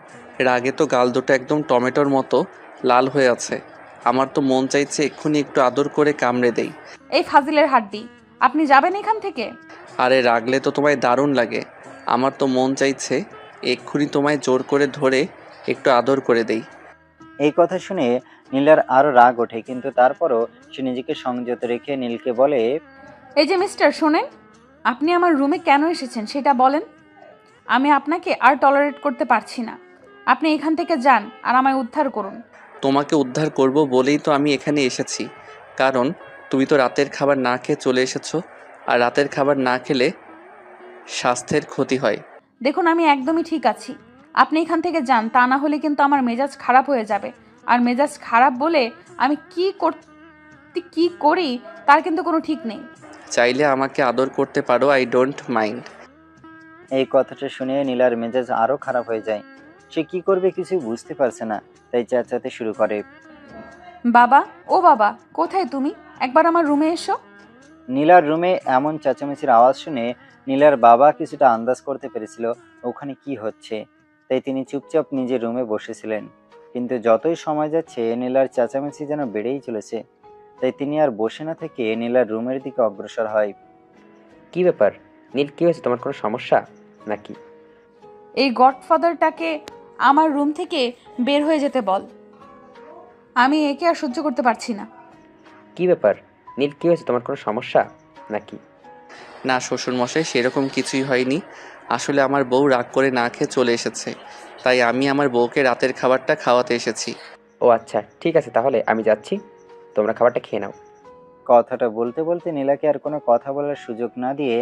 রাগে তো গাল দুটো একদম টমেটোর মতো লাল হয়ে আছে। আমার তো মন চাইছে এক্ষুনি একটু আদর করে কামড়ে দেই। এই ফাজিলের হাড্ডি, আপনি যাবেন এখান থেকে? আরে রাগলে তো তোমায় দারুণ লাগে। আমার তো মন চাইছে এক্ষুনি তোমায় জোর করে ধরে একটু আদর করে দেই। এই কথা শুনে নীলার আরো রাগ ওঠে, কিন্তু তারপরও সে নিজেকে সংযত রেখে নীলকে বলে, এই যে মিস্টার, শোনেন, আপনি আমার রুমে কেন এসেছেন সেটা বলেন। আমি আপনাকে আর টলারেট করতে পারছি না। আপনি এখান থেকে যান আর আমায় উদ্ধার করুন। তোমাকে উদ্ধার করব বলেই তো আমি এখানে এসেছি, কারণ তুমি তো রাতের খাবার না খেয়ে চলে এসেছো, আর রাতের খাবার না খেলে স্বাস্থ্যের ক্ষতি হয়। দেখুন, আমি একদমই ঠিক আছি। আপনি এখান থেকে যান, তা না হলে কিন্তু আমার মেজাজ খারাপ হয়ে যাবে। আর মেজাজ খারাপ বলে আমি কি করি তার কিন্তু কোনো ঠিক নেই। চাইলে আমাকে আদর করতে পারো, আই ডোন্ট মাইন্ড। এই কথাটা শুনে নীলার মেজাজ আরো খারাপ হয়ে যায়। সে কি করবে কিছু বুঝতে পারছে না, তাই চেঁচাতে শুরু করে। বাবা, ও বাবা, কোথায় তুমি? একবার আমার রুমে এসো। নীলার রুমে এমন চেঁচামেচির আওয়াজ শুনে নীলার বাবা কিছুটা আন্দাজ করতে পেরেছিল ওখানে কি হচ্ছে, তাই তিনি চুপচাপ নিজের রুমে বসেছিলেন। কিন্তু যতই সময় যাচ্ছে নীলার চেঁচামেচি যেন বেড়েই চলেছে, তাই তিনি আর বসে না থেকে নীলার রুমের দিকে অগ্রসর হয়। কি ব্যাপার নীল, কি হয়েছে? তোমার কোনো সমস্যা নাকি? এই গডফাদারটাকে আমার রুম থেকে বের হয়ে যেতে বল। আমি একে আর সহ্য করতে পারছি না। কি ব্যাপার নীল, কি হয়েছে? তোমার কোনো সমস্যা নাকি? না শ্বশুরমশাই, সেরকম কিছুই হয়নি। আসলে আমার বউ রাগ করে না খেয়ে চলে এসেছে, তাই আমি আমার বউকে রাতের খাবারটা খাওয়াতে এসেছি। ও আচ্ছা, ঠিক আছে, তাহলে আমি যাচ্ছি, তোমরা খাবারটা খেয়ে নাও। কথাটা বলতে বলতে নীলাকে আর কোনো কথা বলার সুযোগ না দিয়ে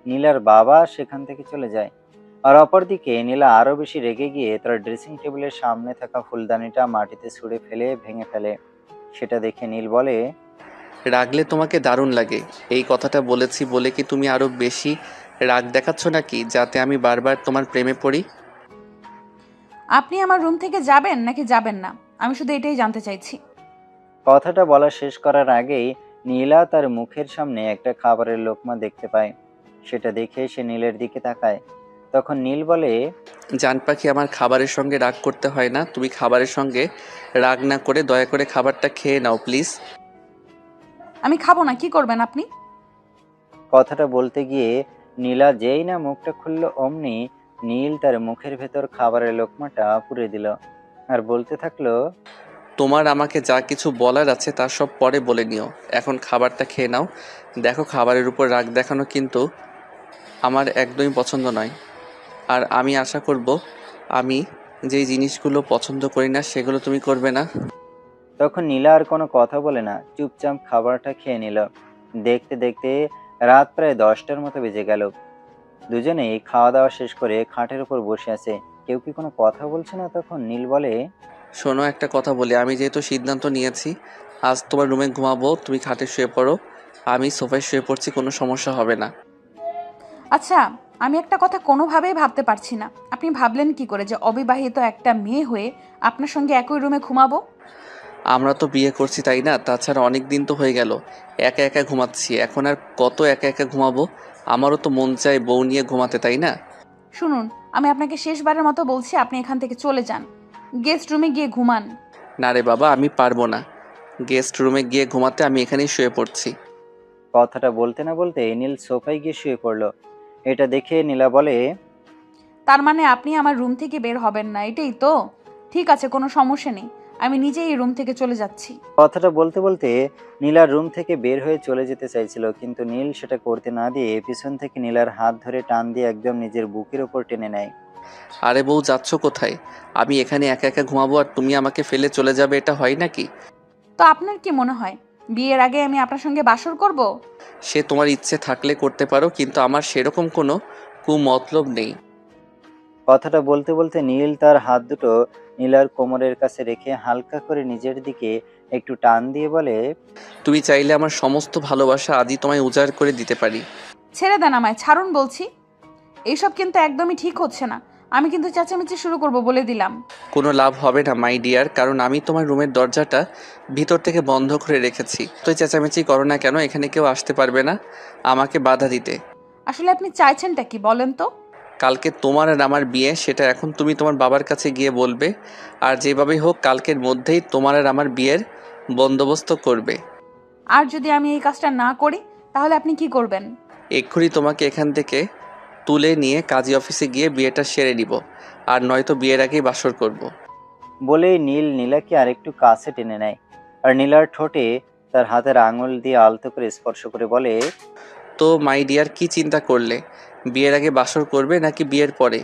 নীলার বাবা সেখান থেকে চলে যায়। আর অপরদিকে নীলা আরো বেশি রেগে গিয়ে তার ড্রেসিং টেবিলের সামনে থাকা ফুলদানিটা মাটিতে ছুঁড়ে ফেলে ভেঙে ফেলে। সেটা দেখে নীল বলে, রাগলে তোমাকে দারুণ লাগে, এই কথাটা বলেছি বলে কি তুমি আরো বেশি রাগ দেখাচ্ছ নাকি, যাতে আমি বারবার তোমার প্রেমে পড়ি? আপনি আমার রুম থেকে যাবেন নাকি যাবেন না, আমি শুধু এটাই জানতে চাইছি। কথাটা বলা শেষ করার আগেই নীলা তার মুখের সামনে একটা খাবারের লোকমা দেখতে পায়। সেটা দেখে সে নীলের দিকে তাকায়। তখন নীল বলে, জান পাখি, আমার খাবারের সঙ্গে রাগ করতে হয় না। তুমি খাবারের সঙ্গে রাগ না করে দয়া করে খাবারটা খেয়ে নাও প্লিজ। আমি খাবো না, কি করবেন আপনি? কথাটা বলতে গিয়ে নীলা যেই না মুখটা খুলল, অমনি নীল তার মুখের ভেতর খাবারের লোকমাটা পুরে দিল আর বলতে থাকলো, তোমার আমাকে যা কিছু বলার আছে তা সব পরে বলে নিও, এখন খাবারটা খেয়ে নাও। দেখো, খাবারের উপর রাগ দেখানো কিন্তু আমার একদমই পছন্দ নয়। আর আমি আশা করব আমি যেই জিনিসগুলো পছন্দ করি না সেগুলো তুমি করবে না। তখন নীলা আর কোনো কথা বলে না, চুপচাপ খাবারটা খেয়ে নিল। দেখতে দেখতে রাত প্রায় 10টার মতো বেজে গেল। দুজনেই খাওয়া দাওয়া শেষ করে খাটের উপর বসে আছে, কেউ কি কোনো কথা বলছে না। তখন নীল বলে, শোনো, একটা কথা বলি, আমি যেহেতু সিদ্ধান্ত নিয়েছি আজ তোমার রুমে ঘুমাবো, তুমি খাটে শুয়ে পড়ো, আমি সোফায় শুয়ে পড়ছি, কোনো সমস্যা হবে না। আচ্ছা, আমি একটা কথা কোনোভাবেই ভাবতে পারছি না। আপনি ভাবলেন কি করে যে অবিবাহিত একটা মেয়ে হয়ে আপনার সঙ্গে একই রুমে ঘুমাবো? আমরা তো বিয়ে করছি তাই না? তাছাড়া অনেক দিন তো হয়ে গেল একা একা ঘুমাচ্ছি, এখন আর কত একা একা ঘুমাবো? আমারও তো মন চায় বউ নিয়ে ঘুমাতে, তাই না? শুনুন, আমি আপনাকে শেষবারের মতো বলছি, আপনি এখান থেকে চলে যান, গেস্ট রুমে গিয়ে ঘুমান। না রে বাবা, আমি পারবো না গেস্ট রুমে গিয়ে ঘুমাতে, আমি এখানেই শুয়ে পড়ছি। কথাটা বলতে না বলতে নীল সোফায় গিয়ে শুয়ে পড়ল। এটা দেখে নীলা বলে, তার মানে আপনি আমার রুম থেকে বের হবেন না, এটাই তো? ঠিক আছে, কোনো সমস্যা নেই, আমি নিজেই এই রুম থেকে চলে যাচ্ছি। কথাটা বলতে বলতে নীলার রুম থেকে বের হয়ে চলে যেতে চাইছিল, কিন্তু নীল সেটা করতে না দিয়ে পিছন থেকে নীলার হাত ধরে টান দিয়ে একদম নিজের বুকের ওপর টেনে নেয়। আরে বউ, যাচ্ছ কোথায়? আমি এখানে একা একা ঘুমাবো আর তুমি আমাকে ফেলে চলে যাবে, এটা হয় নাকি? তো আপনার কি মনে হয় বিয়ের আগে আমি আপনার সঙ্গে বাসর করব? সে তোমার ইচ্ছে থাকলে করতে পারো, কিন্তু আমার সেরকম কোনো কুমতলব নেই। কথাটা বলতে বলতে নীল তার হাত দুটো নীলার কোমরের কাছে রেখে হালকা করে নিজের দিকে একটু টান দিয়ে বলে, তুমি চাইলে আমার সমস্ত ভালোবাসা আজই তোমায় উজাড় করে দিতে পারি। ছেড়ে দেন আমায়, ছাড়ুন বলছি। এইসব কিন্তু একদমই ঠিক হচ্ছে না, আমি কিন্তু চেঁচামেচি শুরু করব বলে দিলাম। কোনো লাভ হবে না মাই ডিয়ার, কারণ আমি তোমার রুমের দরজাটা ভিতর থেকে বন্ধ করে রেখেছি। তুই চেঁচামেচি করো না কেন, এখানে কেউ আসতে পারবে না আমাকে বাধা দিতে। আসলে আপনি চাইছেনটা কি বলেন তো? কালকে তোমার আর আমার বিয়ে, সেটা এখন তুমি তোমার বাবার কাছে গিয়ে বলবে, আর যেভাবেই হোক কালকের মধ্যেই তোমার আর আমার বিয়ের বন্দোবস্ত করবে। আর যদি আমি এই কাজটা না করি তাহলে আপনি কি করবেন? এক্ষুনি তোমাকে এখান থেকে তুলে নিয়ে কাজী অফিসে গিয়ে বিয়েটা সেরে নিব, আর নয়তো বিয়ের আগেই বাসর করব। বলেই নীল নীলাকে আরেকটু কাছে টেনে নেয় আর নীলার ঠোঁটে তার হাতের আঙুল দিয়ে আলতো করে স্পর্শ করে বলে, তো মাই ডিয়ার, কি চিন্তা করলে? বিয়ের আগে বাসর করবে নাকি বিয়ের পরে?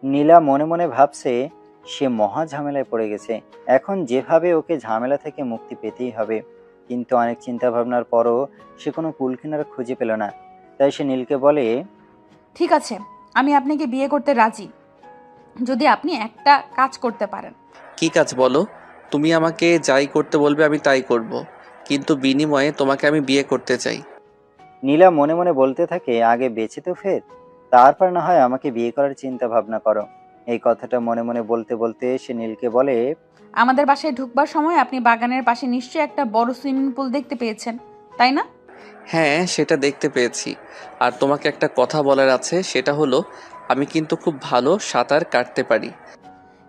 নীলা মনে মনে ভাবছে সে মহা ঝামেলায় পড়ে গেছে, এখন যেভাবে ওকে ঝামেলা থেকে মুক্তি পেতেই হবে। কিন্তু অনেক চিন্তা ভাবনার পরও সে কোনো কুলকিনারা খুঁজে পেল না। তাই সে নীলকে বলে, ঠিক আছে, আমি আপনাকে বিয়ে করতে রাজি, যদি আপনি একটা কাজ করতে পারেন। কি কাজ বলো? তুমি আমাকে যাই করতে বলবে আমি তাই করব, কিন্তু বিনিময়ে তোমাকে আমি বিয়ে করতে চাই। নীলা মনে মনে বলতে থাকে, আগে বেঁচে তো ফের, তারপর না হয় আমাকে বিয়ে করার চিন্তা ভাবনা করো। এই কথাটা মনে মনে বলতে বলতে সে নীলকে বলে, আমাদের বাসায় ঢুকবার সময় আপনি বাগানের পাশে নিশ্চয়ই একটা বড় সুইমিং পুল দেখতে পেয়েছেন, তাই না? হ্যাঁ, সেটা দেখতে পেয়েছি। আর তোমাকে একটা কথা বলার আছে, সেটা হলো আমি কিন্তু খুব ভালো সাঁতার কাটতে পারি।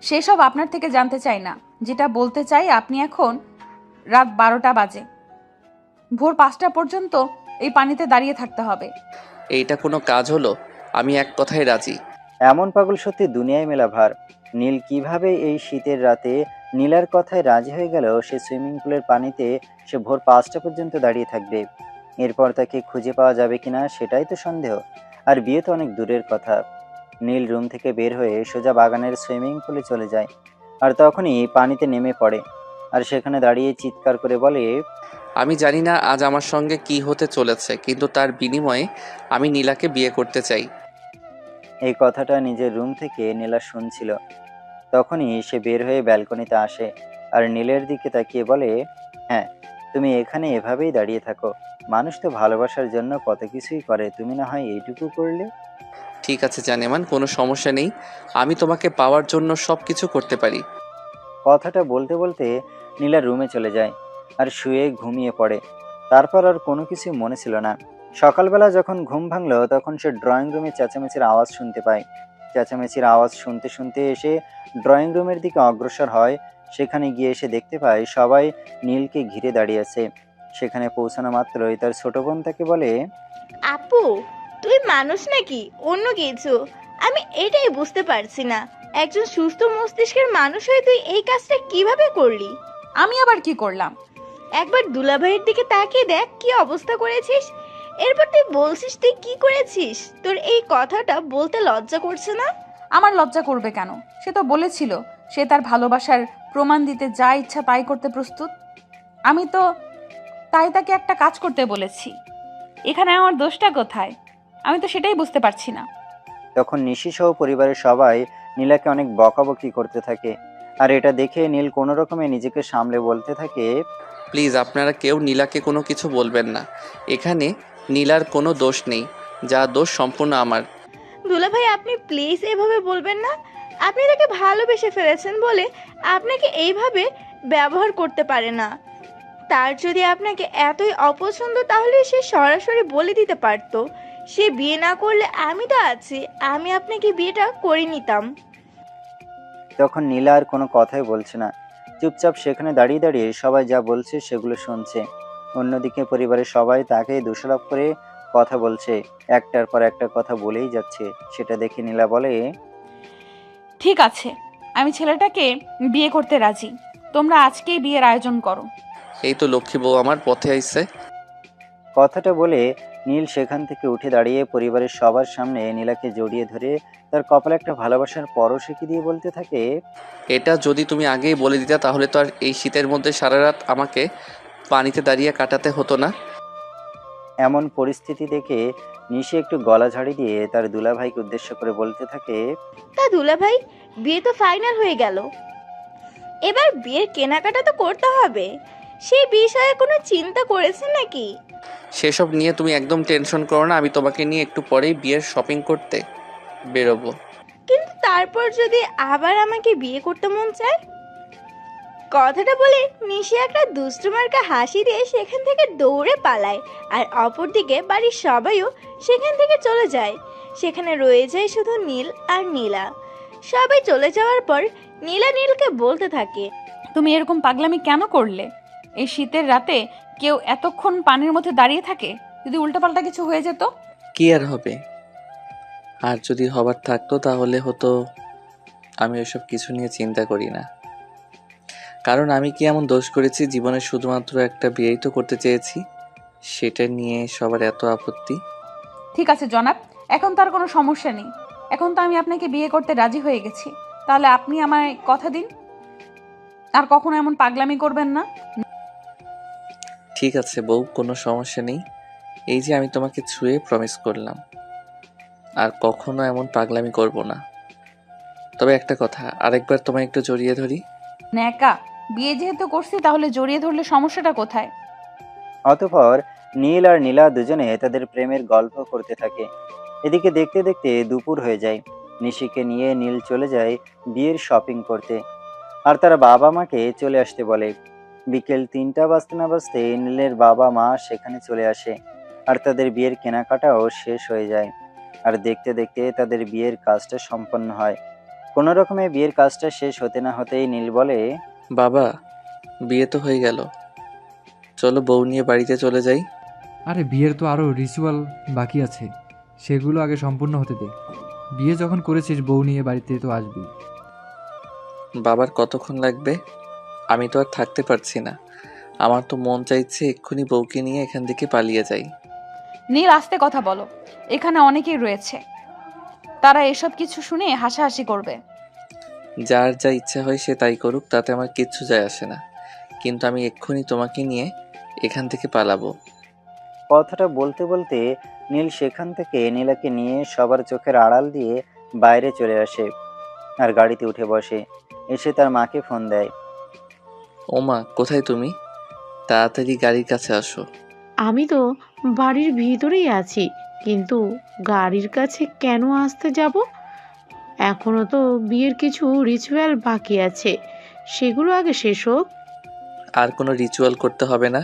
সেসব আপনার থেকে জানতে চাই না, যেটা বলতে চাই আপনি এখন রাত 12টা বাজে, ভোর 5টা পর্যন্ত এই পানিতে দাঁড়িয়ে থাকতে হবে। এইটা কোনো কাজ হলো? আমি এক কথায় রাজি। এমন পাগল সত্যি দুনিয়ায় মেলা ভার। নীল কিভাবে এই শীতের রাতে নীলার কথায় রাজি হয়ে গেল সে সুইমিং পুলের পানিতে সে ভোর 5টা পর্যন্ত দাঁড়িয়ে থাকবে। এরপর তাকে খুঁজে পাওয়া যাবে কিনা সেটাই তো সন্দেহ। আর বিয়ে তো অনেক দূরের কথা। নীল রুম থেকে বের হয়ে সোজা বাগানের সুইমিং পুলে চলে যায় আর তখনই পানিতে নেমে পড়ে আর সেখানে দাঁড়িয়ে চিৎকার করে বলে, আমি জানি না আজ আমার সঙ্গে কি হতে চলেছে, কিন্তু তার বিনিময়ে আমি নীলাকে বিয়ে করতে চাই। এই কথাটা নিজের রুম থেকে নীলা শুনছিল। তখনই সে বের হয়ে ব্যালকনিতে আসে আর নীলের দিকে তাকিয়ে বলে, হ্যাঁ, তুমি এখানে এভাবেই দাঁড়িয়ে থাকো, মানুষ তো ভালোবাসার জন্য কত কিছুই করে, তুমি না হয় এইটুকু করলে। ঠিক আছে জানেমান, কোনো সমস্যা নেই, আমি তোমাকে পাওয়ার জন্য সব কিছু করতে পারি। কথাটা বলতে বলতে নীলা রুমে চলে যায় আর শুয়ে ঘুমিয়ে পড়ে। তারপর আর কোনো কিছু মনে ছিল না। সকালবেলা যখন ঘুম ভাঙলো তখন সে ড্রয়িং রুমে চেঁচামেচির আওয়াজ শুনতে পায়। চেঁচামেচির আওয়াজ শুনতে শুনতে এসে ড্রয়িং রুমের দিকে অগ্রসর হয়। সেখানে গিয়ে এসে দেখতে পায় সবাই নীলকে ঘিরে দাঁড়িয়ে আছে। সেখানে পৌঁছানো মাত্রই তার ছোট বোন তাকে বলে, আপু, তুই মানুষ নাকি অন্য কিছু? আমি এটাই বুঝতে পারছি না, একজন সুস্থ মস্তিষ্কের মানুষ হয়ে তুই এই কাজটা কিভাবে করলি? আমি আবার কি করলাম? একবার দুলাভাইয়ের দিকে তাকিয়ে দেখ কি অবস্থা করেছিস। এরপর তুই বলছিস তুই কি করেছিস? তোর এই কথাটা বলতে লজ্জা করছে না? আমার লজ্জা করবে কেন? সে তো বলেছিল সে তার ভালোবাসার প্রমাণ দিতে যা ইচ্ছা তাই করতে প্রস্তুত। আমি তো তাই তাকে একটা কাজ করতে বলেছি, এখানে আমার দোষটা কোথায়? আমি তো সেটাই বুঝতে পারছি না। তখন নিশি সহ পরিবারের সবাই নীলাকে অনেক বকাবকি করতে থাকে। আর এটা দেখে নীল কোনো রকমে নিজেকে সামলে বলতে থাকে, প্লিজ আপনারা কেউ নীলাকে কোনো কিছু বলবেন না, এখানে নীলার কোনো দোষ নেই, যা দোষ সম্পূর্ণ আমার। দুলাভাই, আপনি প্লিজ এভাবে বলবেন না। আপনি তাকে ভালোবেসে ফেলেছেন বলে আপনাকে এইভাবে ব্যবহার করতে পারে না। তার যদি আপনাকে এতই অপছন্দ তাহলে সে সরাসরি বলে দিতে পারতো। সে বিয়ে না করলে আমি তো আছি, আমি আপনাকে বিয়েটা করে নিতাম। তখন নীলা আর কোনো কথাই বলছে না, চুপচাপ সেখানে দাঁড়িয়ে দাঁড়িয়ে সবাই যা বলছে সেগুলো শুনছে। অন্যদিকে পরিবারের সবাই তাকে দোষারোপ করে কথা বলছে, একটার পর একটা কথা বলেই যাচ্ছে। সেটা দেখে নীলা বলে, ঠিক আছে, আমি ছেলেটাকে বিয়ে করতে রাজি। তোমরা আজকেই বিয়ের আয়োজন করো। এই তো লক্ষ্মী বউ আমার পথে আইছে। কথাটা বলে নীল সেখান থেকে উঠে দাঁড়িয়ে পরিবারের সবার সামনে নীলাকে জড়িয়ে ধরে তার কপালে একটা ভালোবাসার পরশ এঁকে দিয়ে বলতে থাকে, এটা যদি তুমি আগেই বলে দিতা তাহলে তো আর এই শীতের মধ্যে সারা রাত আমাকে পানিতে দাঁড়িয়ে কাটাতে হতো না। এমন পরিস্থিতি দেখে নিশি একটু গলা ঝাড়ি দিয়ে তার দুলাভাইকে উদ্দেশ্য করে বলতে থাকে, তা দুলাভাই, বিয়ে তো ফাইনাল হয়ে গেল, এবার বিয়ের কেনাকাটা তো করতে হবে। সেই বিষয়ে কোনো চিন্তা করেছেন নাকি? সেসব নিয়ে তুমি একদম টেনশন করো না, আমি তোমাকে নিয়ে একটু পরেই বিয়ের শপিং করতে বেরোবো। কিন্তু তারপর যদি আবার আমাকে বিয়ে করতে মন চায়? কথাটা বলে নিশি একটা দুষ্টুমার্কা হাসি দিয়ে সেখান থেকে দৌড়ে পালায়। আর অপরদিকে বাড়ির সবাইও সেখান থেকে চলে যায়। সেখানে রয়ে যায় শুধু নীল আর নীলা। সবাই চলে যাওয়ার পর নীলা নীলকে বলতে থাকে, তুমি এরকম পাগলামি কেন করলে? এই শীতের রাতে কেউ এতক্ষণ পানির মধ্যে দাঁড়িয়ে থাকে? যদি উল্টাপাল্টা কিছু হয়ে যেত? কি আর হবে, আর যদি হবার থাকতো তাহলে হতো। আমি ওসব কিছু নিয়ে চিন্তা করি না, কারণ আমি কি এমন দোষ করেছি? জীবনে শুধুমাত্র একটা বিয়েই তো করতে চেয়েছি, সেটা নিয়ে সবার এত আপত্তি। ঠিক আছে জনাব, এখন তার কোনো সমস্যা নেই। এখন তো আমি আপনাকে বিয়ে করতে রাজি হয়ে গেছি। তাহলে আপনি আমায় কথা দিন আর কখনো এমন পাগলামি করবেন না। ঠিক আছে বউ, কোনো সমস্যা নেই। এই যে আমি তোমাকে ছুঁয়ে প্রমিস করলাম, আর কখনো এমন পাগলামি করব না। তবে একটা কথা, আরেকবার তোমায় একটু জড়িয়ে ধরি। ন্যাকা, বিয়ে যেহেতু করছি তাহলে জড়িয়ে ধরলে সমস্যাটা কোথায়? অতঃপর নীল আর নীলা দুজনে তাদের প্রেমের গল্প করতে থাকে। এদিকে দেখতে দেখতে দুপুর হয়ে যায়। নিশিকে নিয়ে নীল চলে যায় বিয়ের শপিং করতে, আর তার বাবা মাকে চলে আসতে বলে। বিকেল 3টা বাজতে না বাজতে নীলের বাবা মা সেখানে চলে আসে, আর তাদের বিয়ের কেনাকাটাও শেষ হয়ে যায়। আর দেখতে দেখতে তাদের বিয়ের কাজটা সম্পন্ন হয়। কোনো রকমে বিয়ের কাজটা শেষ হতে না হতেই নীল বলে, বাবা, বিয়ে তো হয়ে গেল, চলো বউ নিয়ে বাড়িতে চলে যাই। আরে বিয়ের তো আরও রিচুয়াল বাকি আছে, সেগুলো আগে সম্পূর্ণ হতে দে। বিয়ে যখন করেছিস বউ নিয়ে বাড়িতে তো আসবি। বাবার কতক্ষণ লাগবে? আমি তো আর থাকতে পারছি না, আমার তো মন চাইছে এক্ষুনি বউকে নিয়ে এখান থেকে পালিয়ে যাই। নীল, আস্তে কথা বলো, এখানে অনেকেই রয়েছে, তারা এসব কিছু শুনে হাসাহাসি করবে। যার যা ইচ্ছা হয় সে তাই করুক, তাতে আমার কিচ্ছু যায় আসে না, কিন্তু আমি এক্ষুনি তোমাকে নিয়ে এখান থেকে পালাবো। কথাটা বলতে বলতে নীল সেখান থেকে নীলাকে নিয়ে সবার চোখের আড়াল দিয়ে বাইরে চলে আসে, আর গাড়িতে উঠে বসে। এসে তার মাকে ফোন দেয়। ওমা, কোথায় তুমি? তাড়াতাড়ি গাড়ির কাছে আসো। আমি তো বাড়ির ভিতরেই আছি, কিন্তু গাড়ির কাছে কেন আসতে যাব? এখনো তো বিয়ের কিছু রিচুয়াল বাকি আছে, সেগুলো আগে শেষ হোক। আর কোনো রিচুয়াল করতে হবে না,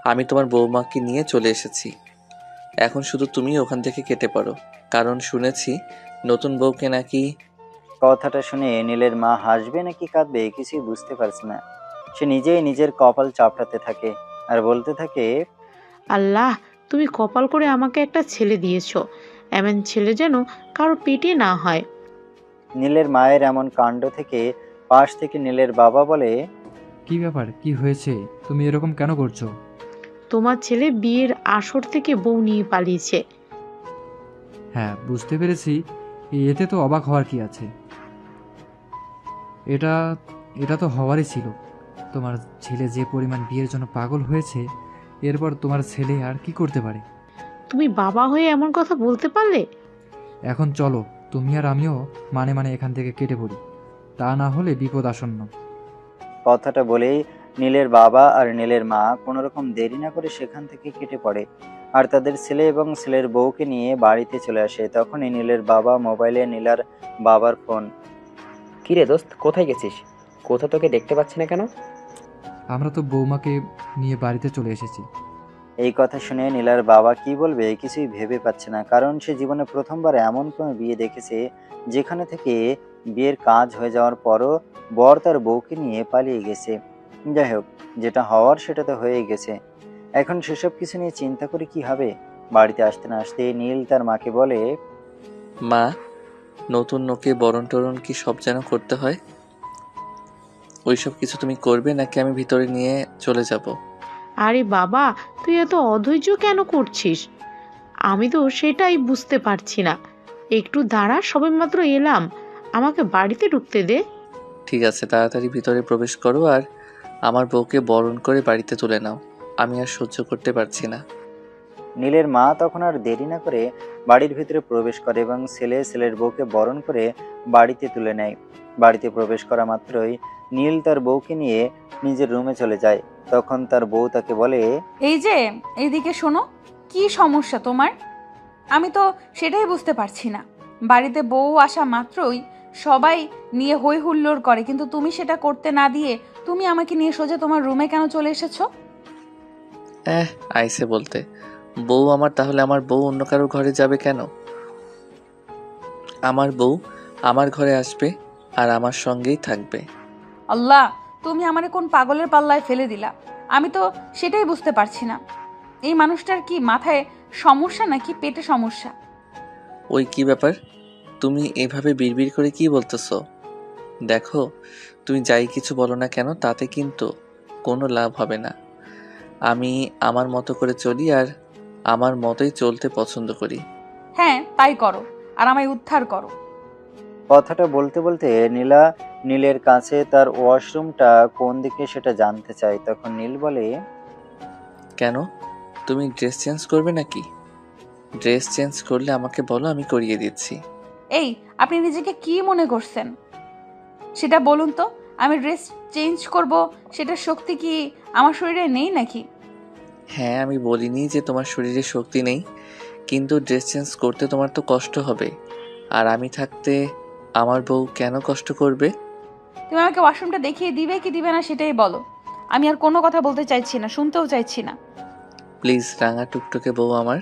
আমি তোমার বৌমাকে নিয়ে চলে এসেছি। এখন শুধু তুমি ওখান থেকে কেটে পড়ো, কারণ শুনেছি নতুন বউকে নাকি। কথাটা শুনে নীলের মা হাসবে নাকি কাঁদবে কিছুই বুঝতে পারছে না। সে নিজেই নিজের কপাল চাপড়াতে থাকে আর বলতে থাকে, আল্লাহ, তুমি কপাল করে আমাকে একটা ছেলে দিয়েছো, এমন ছেলে যেন কারো পেটে না হয়। নীলের মায়ের এমন কাণ্ড থেকে পাশ থেকে নীলের বাবা বলে, কি ব্যাপার, কি হয়েছে? তুমি এরকম কেন করছো? তোমার ছেলে বিয়ের আসর থেকে বউ নিয়ে পালিয়েছে। হ্যাঁ, বুঝতে পেরেছি। এতে তো অবাক হওয়ার কি আছে? এটা এটা তো হওয়ারই ছিল। তোমার ছেলে যে পরিমাণ বিয়ের জন্য পাগল হয়েছে, এরপর তোমার ছেলে আর কি করতে পারে? তুমি বাবা হয়ে এমন কথা বলতে পারলে? এখন চলো, তুমি আর আমিও মানে এখান থেকে কেটে পড়ি, তা না হলে বিপদ আসন্ন। কথাটা বলেই নীলের বাবা আর নীলের মা কোনো রকম দেরি না করে সেখান থেকে কেটে পড়ে, আর তাদের ছেলে এবং ছেলের বউকে নিয়ে বাড়িতে চলে আসে। তখনই নীলের বাবা মোবাইলে নীলার বাবার ফোন। কিরে দোস্ত, কোথায় গেছিস? কোথাও তোকে দেখতে পাচ্ছি না কেন? আমরা তো বৌমাকে নিয়ে বাড়িতে চলে এসেছি। এই কথা শুনে নীলার বাবা কি বলবে কিছুই ভেবে পাচ্ছে না, কারণ সে জীবনে প্রথমবার এমন কোনো বিয়ে দেখেছে যেখানে থেকে বিয়ের কাজ হয়ে যাওয়ার পরও বর তার বউকে নিয়ে পালিয়ে গেছে। যাই হোক, যেটা হওয়ার সেটা তো হয়ে গেছে, এখন সেসব কিছু নিয়ে চিন্তা করে কি হবে। বাড়িতে আসতে না আসতে নীল তার মাকে বলে, মা, নতুন নোকে বরণ টরণ কি সব যেন করতে হয়? ওইসব কিছু তুমি করবে নাকি আমি ভিতরে নিয়ে চলে যাব? আরে বাবা, তুই এত অধৈর্য কেন করছিস? আমি তো সেটাই বুঝতে পারছি না। একটু দাঁড়া, সবেমাত্র এলাম, আমাকে বাড়িতে ঢুকতে দে। ঠিক আছে, তাড়াতাড়ি ভিতরে প্রবেশ করো আর আমার বউকে বরণ করে বাড়িতে তুলে নাও। আমি আর সহ্য করতে পারছি না। নীলের মা তখন আর দেরি না করে বাড়ির ভিতরে প্রবেশ করে এবং ছেলের বউকে বরণ করে বাড়িতে তুলে নেয়। বাড়িতে প্রবেশ করা মাত্রই নীল তার বউকে নিয়ে নিজের রুমে চলে যায়। তখন তার বউ তাকে বলে, এই যে, এইদিকে শোনো, কি সমস্যা তোমার? আমি তো সেটাই বুঝতে পারছি না। বাড়িতে বউ আসা মাত্রই সবাই নিয়ে হই হুল্লোড় করে, কিন্তু তুমি সেটা করতে না দিয়ে তুমি আমাকে নিয়ে সোজা তোমার রুমে কেন চলে এসেছো? আইসে বলতে। বউ আমার, তাহলে আমার বউ অন্য কারোর ঘরে যাবে কেন? আমার বউ আমার ঘরে আসবে আর আমার সঙ্গেই থাকবে। আল্লাহ, তুমি আমারে কোন পাগলের পাল্লায় ফেলে দিলা? আমি তো সেটাই বুঝতে পারছি না। এই মানুষটার কি মাথায় সমস্যা নাকি পেটে সমস্যা? ওই কি ব্যাপার? তুমি এভাবে বিড়বিড় করে কি বলতেছো? দেখো, তুমি যাই কিছু বলো না কেন, তাতে কিন্তু কোনো লাভ হবে না। আমি আমার মতো করে চলি আর আমার মতোই চলতে পছন্দ করি। হ্যাঁ, তাই করো আর আমায় উদ্ধার করো। কথাটা বলতে বলতে নীলের কাছে তার ওয়াশরুমটা কোন দিকে সেটা জানতে চায়। তখন নীল বলে, কেন, তুমি ড্রেস চেঞ্জ করবে নাকি? ড্রেস চেঞ্জ করলে আমাকে বলো, আমি করিয়ে দিচ্ছি। এই, আপনি নিজেকে কি মনে করছেন সেটা বলুন তো। আমি ড্রেস চেঞ্জ করব সেটার শক্তি কি আমার শরীরে নেই নাকি? হ্যাঁ, আমি বলিনি যে তোমার শরীরে শক্তি নেই, কিন্তু ড্রেস চেঞ্জ করতে তোমার তো কষ্ট হবে। আর আমি থাকতে আমার বউ কেন কষ্ট করবে? তুমি আমাকে ওয়াশরুমটা দেখিয়ে দিবে কি দিবে না সেটাই বলো। আমি আর কোনো কথা বলতে চাইছি না, শুনতেও চাইছি না। প্লিজ রাঙা টুকটুকে বউ আমার,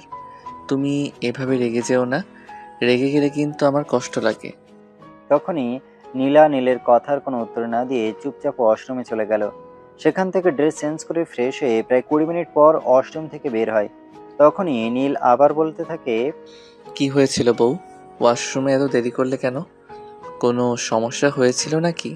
তুমি এভাবে রেগে যেও না। রেগে গেলে কিন্তু আমার কষ্ট লাগে। তখনই নীলের কথার কোনো উত্তর না দিয়ে চুপচাপ ওয়াশরুমে চলে গেল। সেখান থেকে ড্রেস চেঞ্জ করে ফ্রেশ হয়ে প্রায় 20 মিনিট পর ওয়াশরুম থেকে বের হয়। তখনই নীল আবার বলতে থাকে, কি হয়েছিল বউ? ওয়াশরুমে এত দেরি করলে কেন? কোনো সমস্যা হয়েছিল নাকি?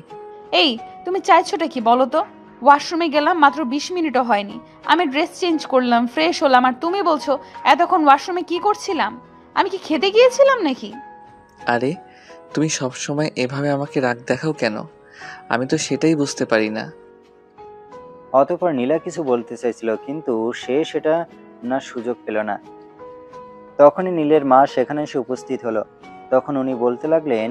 এই, তুমি চাইছোটা কি বলো তো? ওয়াশরুমে গেলাম মাত্র 20 মিনিটও হয়নি, আমি ড্রেস চেঞ্জ করলাম, ফ্রেশ হলাম, আর তুমি বলছো এতক্ষণ ওয়াশরুমে কি করছিলাম? আমি কি খেতে গিয়েছিলাম নাকি? আরে, তুমি সবসময় এভাবে আমাকে রাগ দেখাও কেন? আমি তো সেটাই বুঝতে পারি না। অতঃপর নীলা কিছু বলতে চাইছিল, কিন্তু সে সেটা না সুযোগ পেল না। তখনই নীলের মা সেখানে এসে উপস্থিত হলো। তখন উনি বলতে লাগলেন,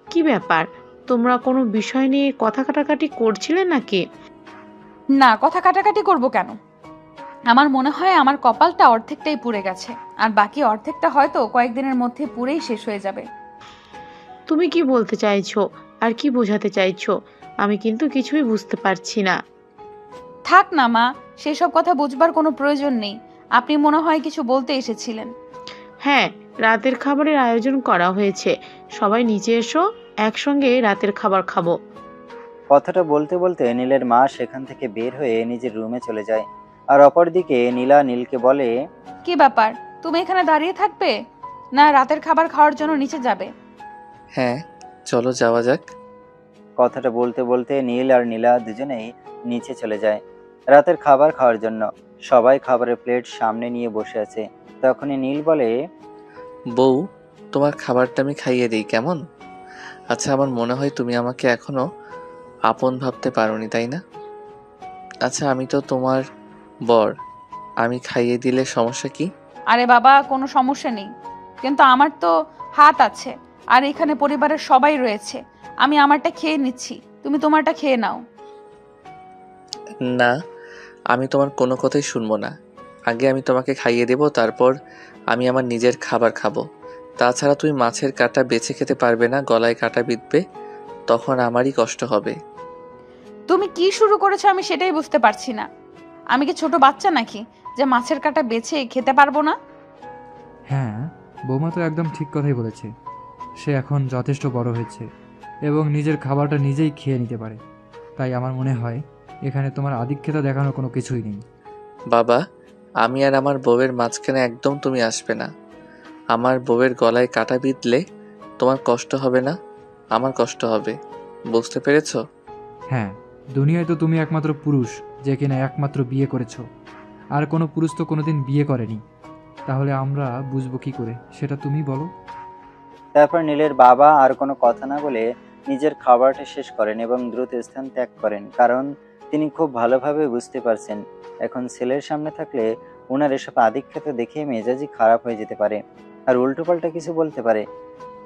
কি ব্যাপার, তোমরা কোনো বিষয় নিয়ে কথা কাটাকাটি করছিলে নাকি? না, কথা কাটাকাটি করব কেন? আমার মনে হয় আমার কপালটা অর্ধেকটাই পুড়ে গেছে, আর বাকি অর্ধেকটা হয়তো কয়েকদিনের মধ্যে পুরেই শেষ হয়ে যাবে। তুমি কি বলতে চাইছো আর কি বোঝাতে চাইছো? আমি কিন্তু কিছুই বুঝতে পারছি না। থাক না মা, সেসব কথা বুঝবার কোনো প্রয়োজন নেই। আপনি মনে হয় কিছু বলতে এসেছিলেন। হ্যাঁ, রাতের খাবারের আয়োজন করা হয়েছে, সবাই নিচে এসো, একসঙ্গে রাতের খাবার খাবো। কথাটা বলতে বলতে নীলের মা সেখান থেকে বের হয়ে নিজের রুমে চলে যায়। আর অপরদিকে নীলকে বলে, কি ব্যাপার, তুমি এখানে দাঁড়িয়ে থাকবে না রাতের খাবার খাওয়ার জন্য নিচে যাবে? হ্যাঁ, চলো যাওয়া যাক। কথাটা বলতে বলতে নীল আর নীলা দুজনেই নিচে চলে যায় রাতের খাবার খাওয়ার জন্য। সবাই খাবারের প্লেট সামনে নিয়ে বসে আছে। তখনই নীল বলে, বউ, তোমার খাবারটা আমি খাইয়ে দিই কেমন? আচ্ছা, আমার মনে হয় তুমি আমাকে এখনো আপন ভাবতে পারোনি, তাই না? আচ্ছা, আমি তো তোমার বর, আমি খাইয়ে দিলে সমস্যা কি? আরে বাবা, কোনো সমস্যা নেই, কিন্তু আমার তো হাত আছে, আর এখানে পরিবারের সবাই রয়েছে। আমি আমারটা খেয়ে নিচ্ছি, তুমি তোমারটা খেয়ে নাও। না, আমি তোমার কোনো কথাই শুনবো না। আগে আমি তোমাকে খাইয়ে দেব, তারপর আমি আমার নিজের খাবার খাবো। তাছাড়া তুমি মাছের কাঁটা বেছে খেতে পারবে না, গলায় কাঁটা বিঁধবে, তখন আমারই কষ্ট হবে। তুমি কি শুরু করেছো আমি সেটাই বুঝতে পারছি না। আমি কি ছোট বাচ্চা নাকি যে মাছের কাঁটা বেছে খেতে পারবো না? হ্যাঁ, বৌমা তো একদম ঠিক কথাই বলেছে। সে এখন যথেষ্ট বড় হয়েছে এবং নিজের খাবারটা নিজেই খেয়ে নিতে পারে। তাই আমার মনে হয় এখানে তোমার আধিক্যতা দেখানোর কোনো কিছুই নেই। বাবা, আমি আর আমার বউয়ের মাঝখানে একদম তুমি আসবে না। আমার বউয়ের গলায় কাঁটা বিঁধলে তোমার কষ্ট হবে না, আমার কষ্ট হবে। বুঝতে পেরেছো? হ্যাঁ, দুনিয়ায় তো তুমি একমাত্র পুরুষ যে কিনা একমাত্র বিয়ে করেছো। আর কোনো পুরুষ তো কোনোদিন বিয়ে করেনি। তাহলে আমরা বুঝবো কি করে সেটা তুমি বলো। তারপর নীলের বাবা আর কোনো কথা না বলে নিজের খাবারটা শেষ করেন এবং দ্রুত স্থান ত্যাগ করেন, কারণ তিনি খুব ভালোভাবে বুঝতে পারছেন এখন ছেলের সামনে থাকলে ওনার এসব আধিক্যতা দেখে মেজাজই খারাপ হয়ে যেতে পারে আর উল্টোপাল্টা কিছু বলতে পারে।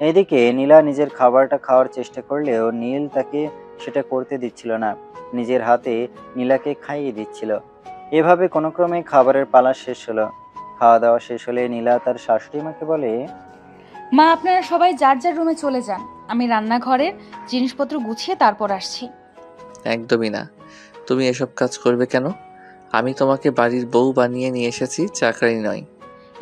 এদিকে নীলা নিজের খাবারটা খাওয়ার চেষ্টা করলেও নীল তাকে সেটা করতে দিচ্ছিল না, নিজের হাতে নীলাকে খাইয়ে দিচ্ছিল। এভাবে কোনো ক্রমে খাবারের পালা শেষ হলো। খাওয়া দাওয়া শেষ হলে নীলা তার শাশুড়ি মাকে বলে, মা, আপনারা সবাই যার যার রুমে চলে যান, আমি রান্নাঘরের জিনিসপত্র গুছিয়ে তারপর আসছি। একদমই না। তুমি এসব কাজ করবে কেন? আমি তোমাকে বাড়ির বউ বানিয়ে নিয়ে এসেছি, চাকরানি নয়।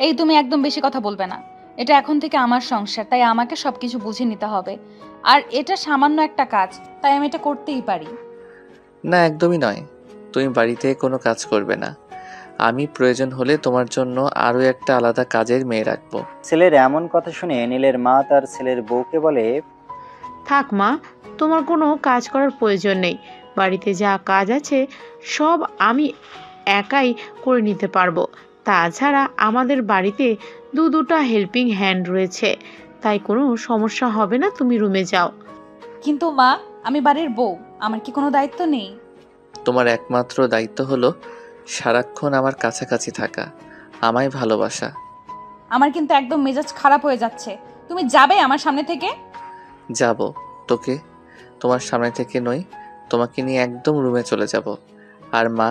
এই, তুমি একদম বেশি কথা বলবে না। এটা এখন থেকে আমার সংসার, তাই আমাকে সবকিছু বুঝে নিতে হবে। আর এটা সামান্য একটা কাজ, তাই আমি এটা করতেই পারি। না, একদমই নয়। তুমি বাড়িতে কোনো কাজ করবে না। আমি প্রয়োজন হলে তোমার জন্য আরও একটা আলাদা কাজের মেয়ে রাখবো। ছেলের এমন কথা শুনে নীলের মা তার ছেলের বউকে বলে, থাক মা, তোমার কোনো কাজ করার প্রয়োজন নেই। বাড়িতে যা কাজ আছে সব আমি একাই করে নিতে পারবো। তাছাড়া আমাদের বাড়িতে দুটো হেল্পিং হ্যান্ড রয়েছে, তাই কোনো সমস্যা হবে না। তুমি রুমে যাও। কিন্তু মা, আমি বাড়ির বউ, আমার কি কোনো দায়িত্ব নেই? তোমার একমাত্র দায়িত্ব হলো সারাক্ষণ আমার কাছাকাছি থাকা, আমায় ভালোবাসা। আমার কিন্তু একদম মেজাজ খারাপ হয়ে যাচ্ছে। তুমি যাবে আমার সামনে থেকে? যাব তোকে তোমার সামনে থেকে নই, তোমাকে নিয়ে একদম রুমে চলে যাব। আর মা,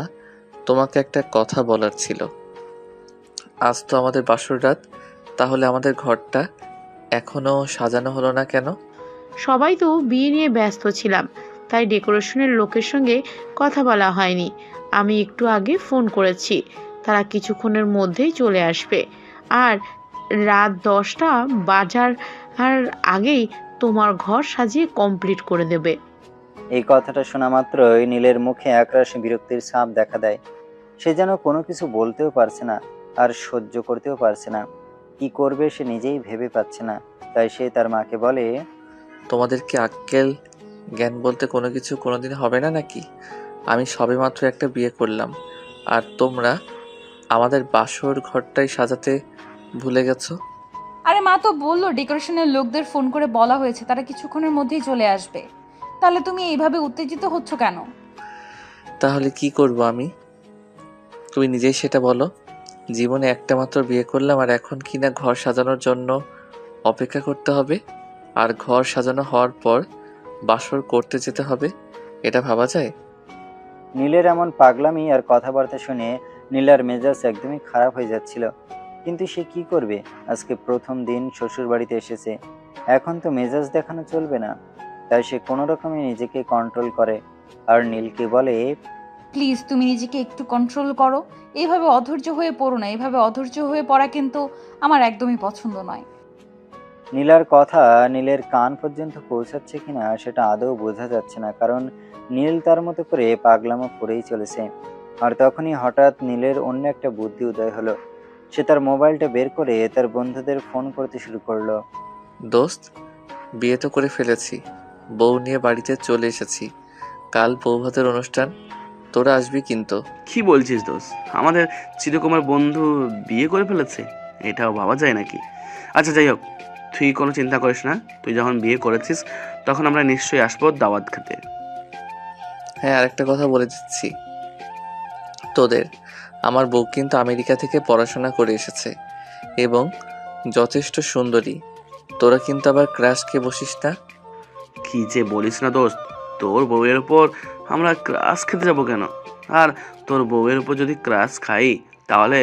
তোমাকে একটা কথা বলার ছিল। আজ তো আমাদের বাসর রাত, তাহলে আমাদের ঘরটা এখনো সাজানো হলো না কেন? সবাই তো বিয়ে নিয়ে ব্যস্ত ছিলাম, তাই ডেকোরেশনের লোকের সঙ্গে কথা বলা হয়নি। আমি একটু আগে ফোন করেছি, তারা কিছুক্ষণের মধ্যেই চলে আসবে। আর রাত 10টা বাজার আর আগেই তোমার ঘর সাজিয়ে কমপ্লিট করে দেবে। এই কথাটা শোনা মাত্রই নীলের মুখে একরাশ বিরক্তির ছাপ দেখা দেয়। সে যেন কোনো কিছু বলতেও পারছে না আর সহ্য করতেও পারছে না। কি করবে সে নিজেই ভেবে পাচ্ছে না। তাই সে তার মাকে বলে, তোমাদের কি আক্কেল জ্ঞান বলতে কোনো কিছু কোনোদিন হবে না নাকি? আমি সবেমাত্র একটা বিয়ে করলাম, আর তোমরা আমাদের বাসর ঘরটাই সাজাতে ভুলে গেছো। আরে মা তো বললো ডেকোরেশনের লোকদের ফোন করে বলা হয়েছে তারা কিছুক্ষণের মধ্যেই চলে আসবে। তাহলে তুমি এইভাবে উত্তেজিত হচ্ছ কেন? তাহলে কি করব আমি? তুমি নিজেই সেটা বলো। জীবনে একটা মাত্র বিয়ে করলাম, আর এখন কিনা ঘর সাজানোর জন্য অপেক্ষা করতে হবে, আর ঘর সাজানো হওয়ার পর বাসর করতে যেতে হবে। এটা ভাবা যায়? নীলের এমন পাগলামি আর কথাবার্তা শুনে নীলার মেজাজ একদমই খারাপ হয়ে যাচ্ছিল। কিন্তু সে কি করবে? আজকে প্রথম দিন শ্বশুর বাড়িতে এসেছে, এখন তো মেজাজ দেখানো চলবে না। তাই সে কোনো রকমে নিজেকে কন্ট্রোল করে আর নীলকে বলে, প্লিজ তুমি নিজেকে একটু কন্ট্রোল করো। এইভাবে অধৈর্য হয়ে পড়ো না। এইভাবে অধৈর্য হয়ে পড়া কিন্তু আমার একদমই পছন্দ নয়। নীলার কথা নীলের কান পর্যন্ত পৌঁছাচ্ছে কিনা সেটা আদৌ বোঝা যাচ্ছে না, কারণ নীল তার মতো করে পাগলামো করেই চলেছে। আর তখনই হঠাৎ নীলের অন্য একটা বুদ্ধি উদয় হলো। সে তার মোবাইলটা বের করে তার বন্ধুদের ফোন করতে শুরু করলো। দোস্ত, বিয়ে তো করে ফেলেছি, বউ নিয়ে বাড়িতে চলে এসেছি। কাল বৌভাতের অনুষ্ঠান, তোরা আসবি কিন্তু। কি বলছিস দোস্ত? আমাদের চিরকুমার বন্ধু বিয়ে করে ফেলেছে? এটাও ভাবা যায় নাকি? আচ্ছা, যাই হোক, তুই কোনো চিন্তা করিস না। তুই যখন বিয়ে করেছিস তখন আমরা নিশ্চয়ই আসবো দাওয়াত খেতে। হ্যাঁ, আরেকটা কথা বলে দিচ্ছি তোদের, আমার বউ কিন্তু আমেরিকা থেকে পড়াশোনা করে এসেছে এবং যথেষ্ট সুন্দরী। তোরা কিন্তু আবার ক্রাশ খেয়ে বসিস না। কি যে বলিস না দোস্ত, তোর বউয়ের উপর আমরা ক্রাশ খেতে যাবো কেন? আর তোর বউয়ের উপর যদি ক্রাশ খাই তাহলে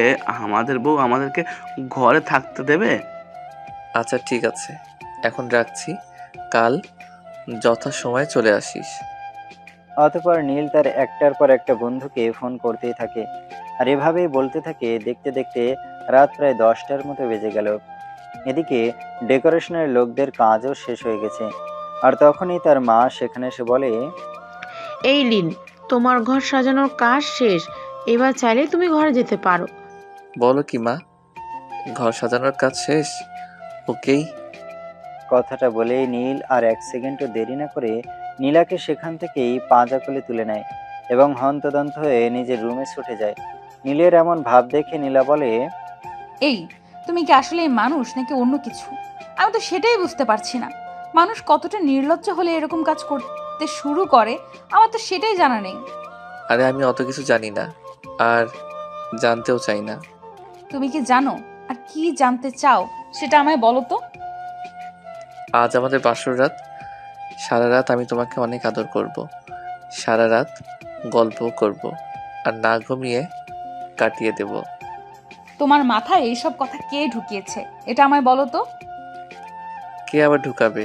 আমাদের বউ আমাদেরকে ঘরে থাকতে দেবে? আচ্ছা ঠিক আছে, এখন রাখছি, কাল যথাসময়ে চলে আসিস। অতঃপর নীল তার একটার পর একটা বন্ধুকে ফোন করতেই থাকে আর এভাবেই বলতে থাকে। দেখতে দেখতে রাত প্রায় 10টার মতো বেজে গেল। এদিকে ডেকোরেশনের লোকদের কাজও শেষ হয়ে গেছে। আর তখনই তার মা সেখানে এসে বলে, এই লিন, তোমার ঘর সাজানোর কাজ শেষ। এবার চাইলে তুমি ঘরে যেতে পারো। বলো কি মা, ঘর সাজানোর কাজ শেষ? ওকেই। কথাটা বলেই নীল আর এক সেকেন্ডও দেরি না করে নীলাকে সেখান থেকেই পাঁজা কোলে তুলে নেয় এবং হন্তদন্ত হয়ে নিজের রুমে ছুটে যায়। নীলের এমন ভাব দেখে নীলা বলে, এই, তুমি কি আসলে মানুষ নাকি অন্য কিছু? আমি তো সেটাই বুঝতে পারছি না। মানুষ কতটা নির্লজ্জ হলে এরকম কাজ করতে শুরু করে, আমার তো সেটাই জানা নেই। আরে আমি অত কিছু জানি না, আর জানতেও চাই না। তুমি কি জানো আর কি জানতে চাও সেটা আমায় বলো তো। আজ আমাদের বাসর রাত। সারা রাত আমি তোমাকে অনেক আদর করব, সারা রাত গল্প করব, আর না ঘুমিয়ে কাটিয়ে দেব। তোমার মাথায় এইসব কথা কে ঢুকিয়েছে এটা আমায় বলো তো। কে আবার ঢুকাবে?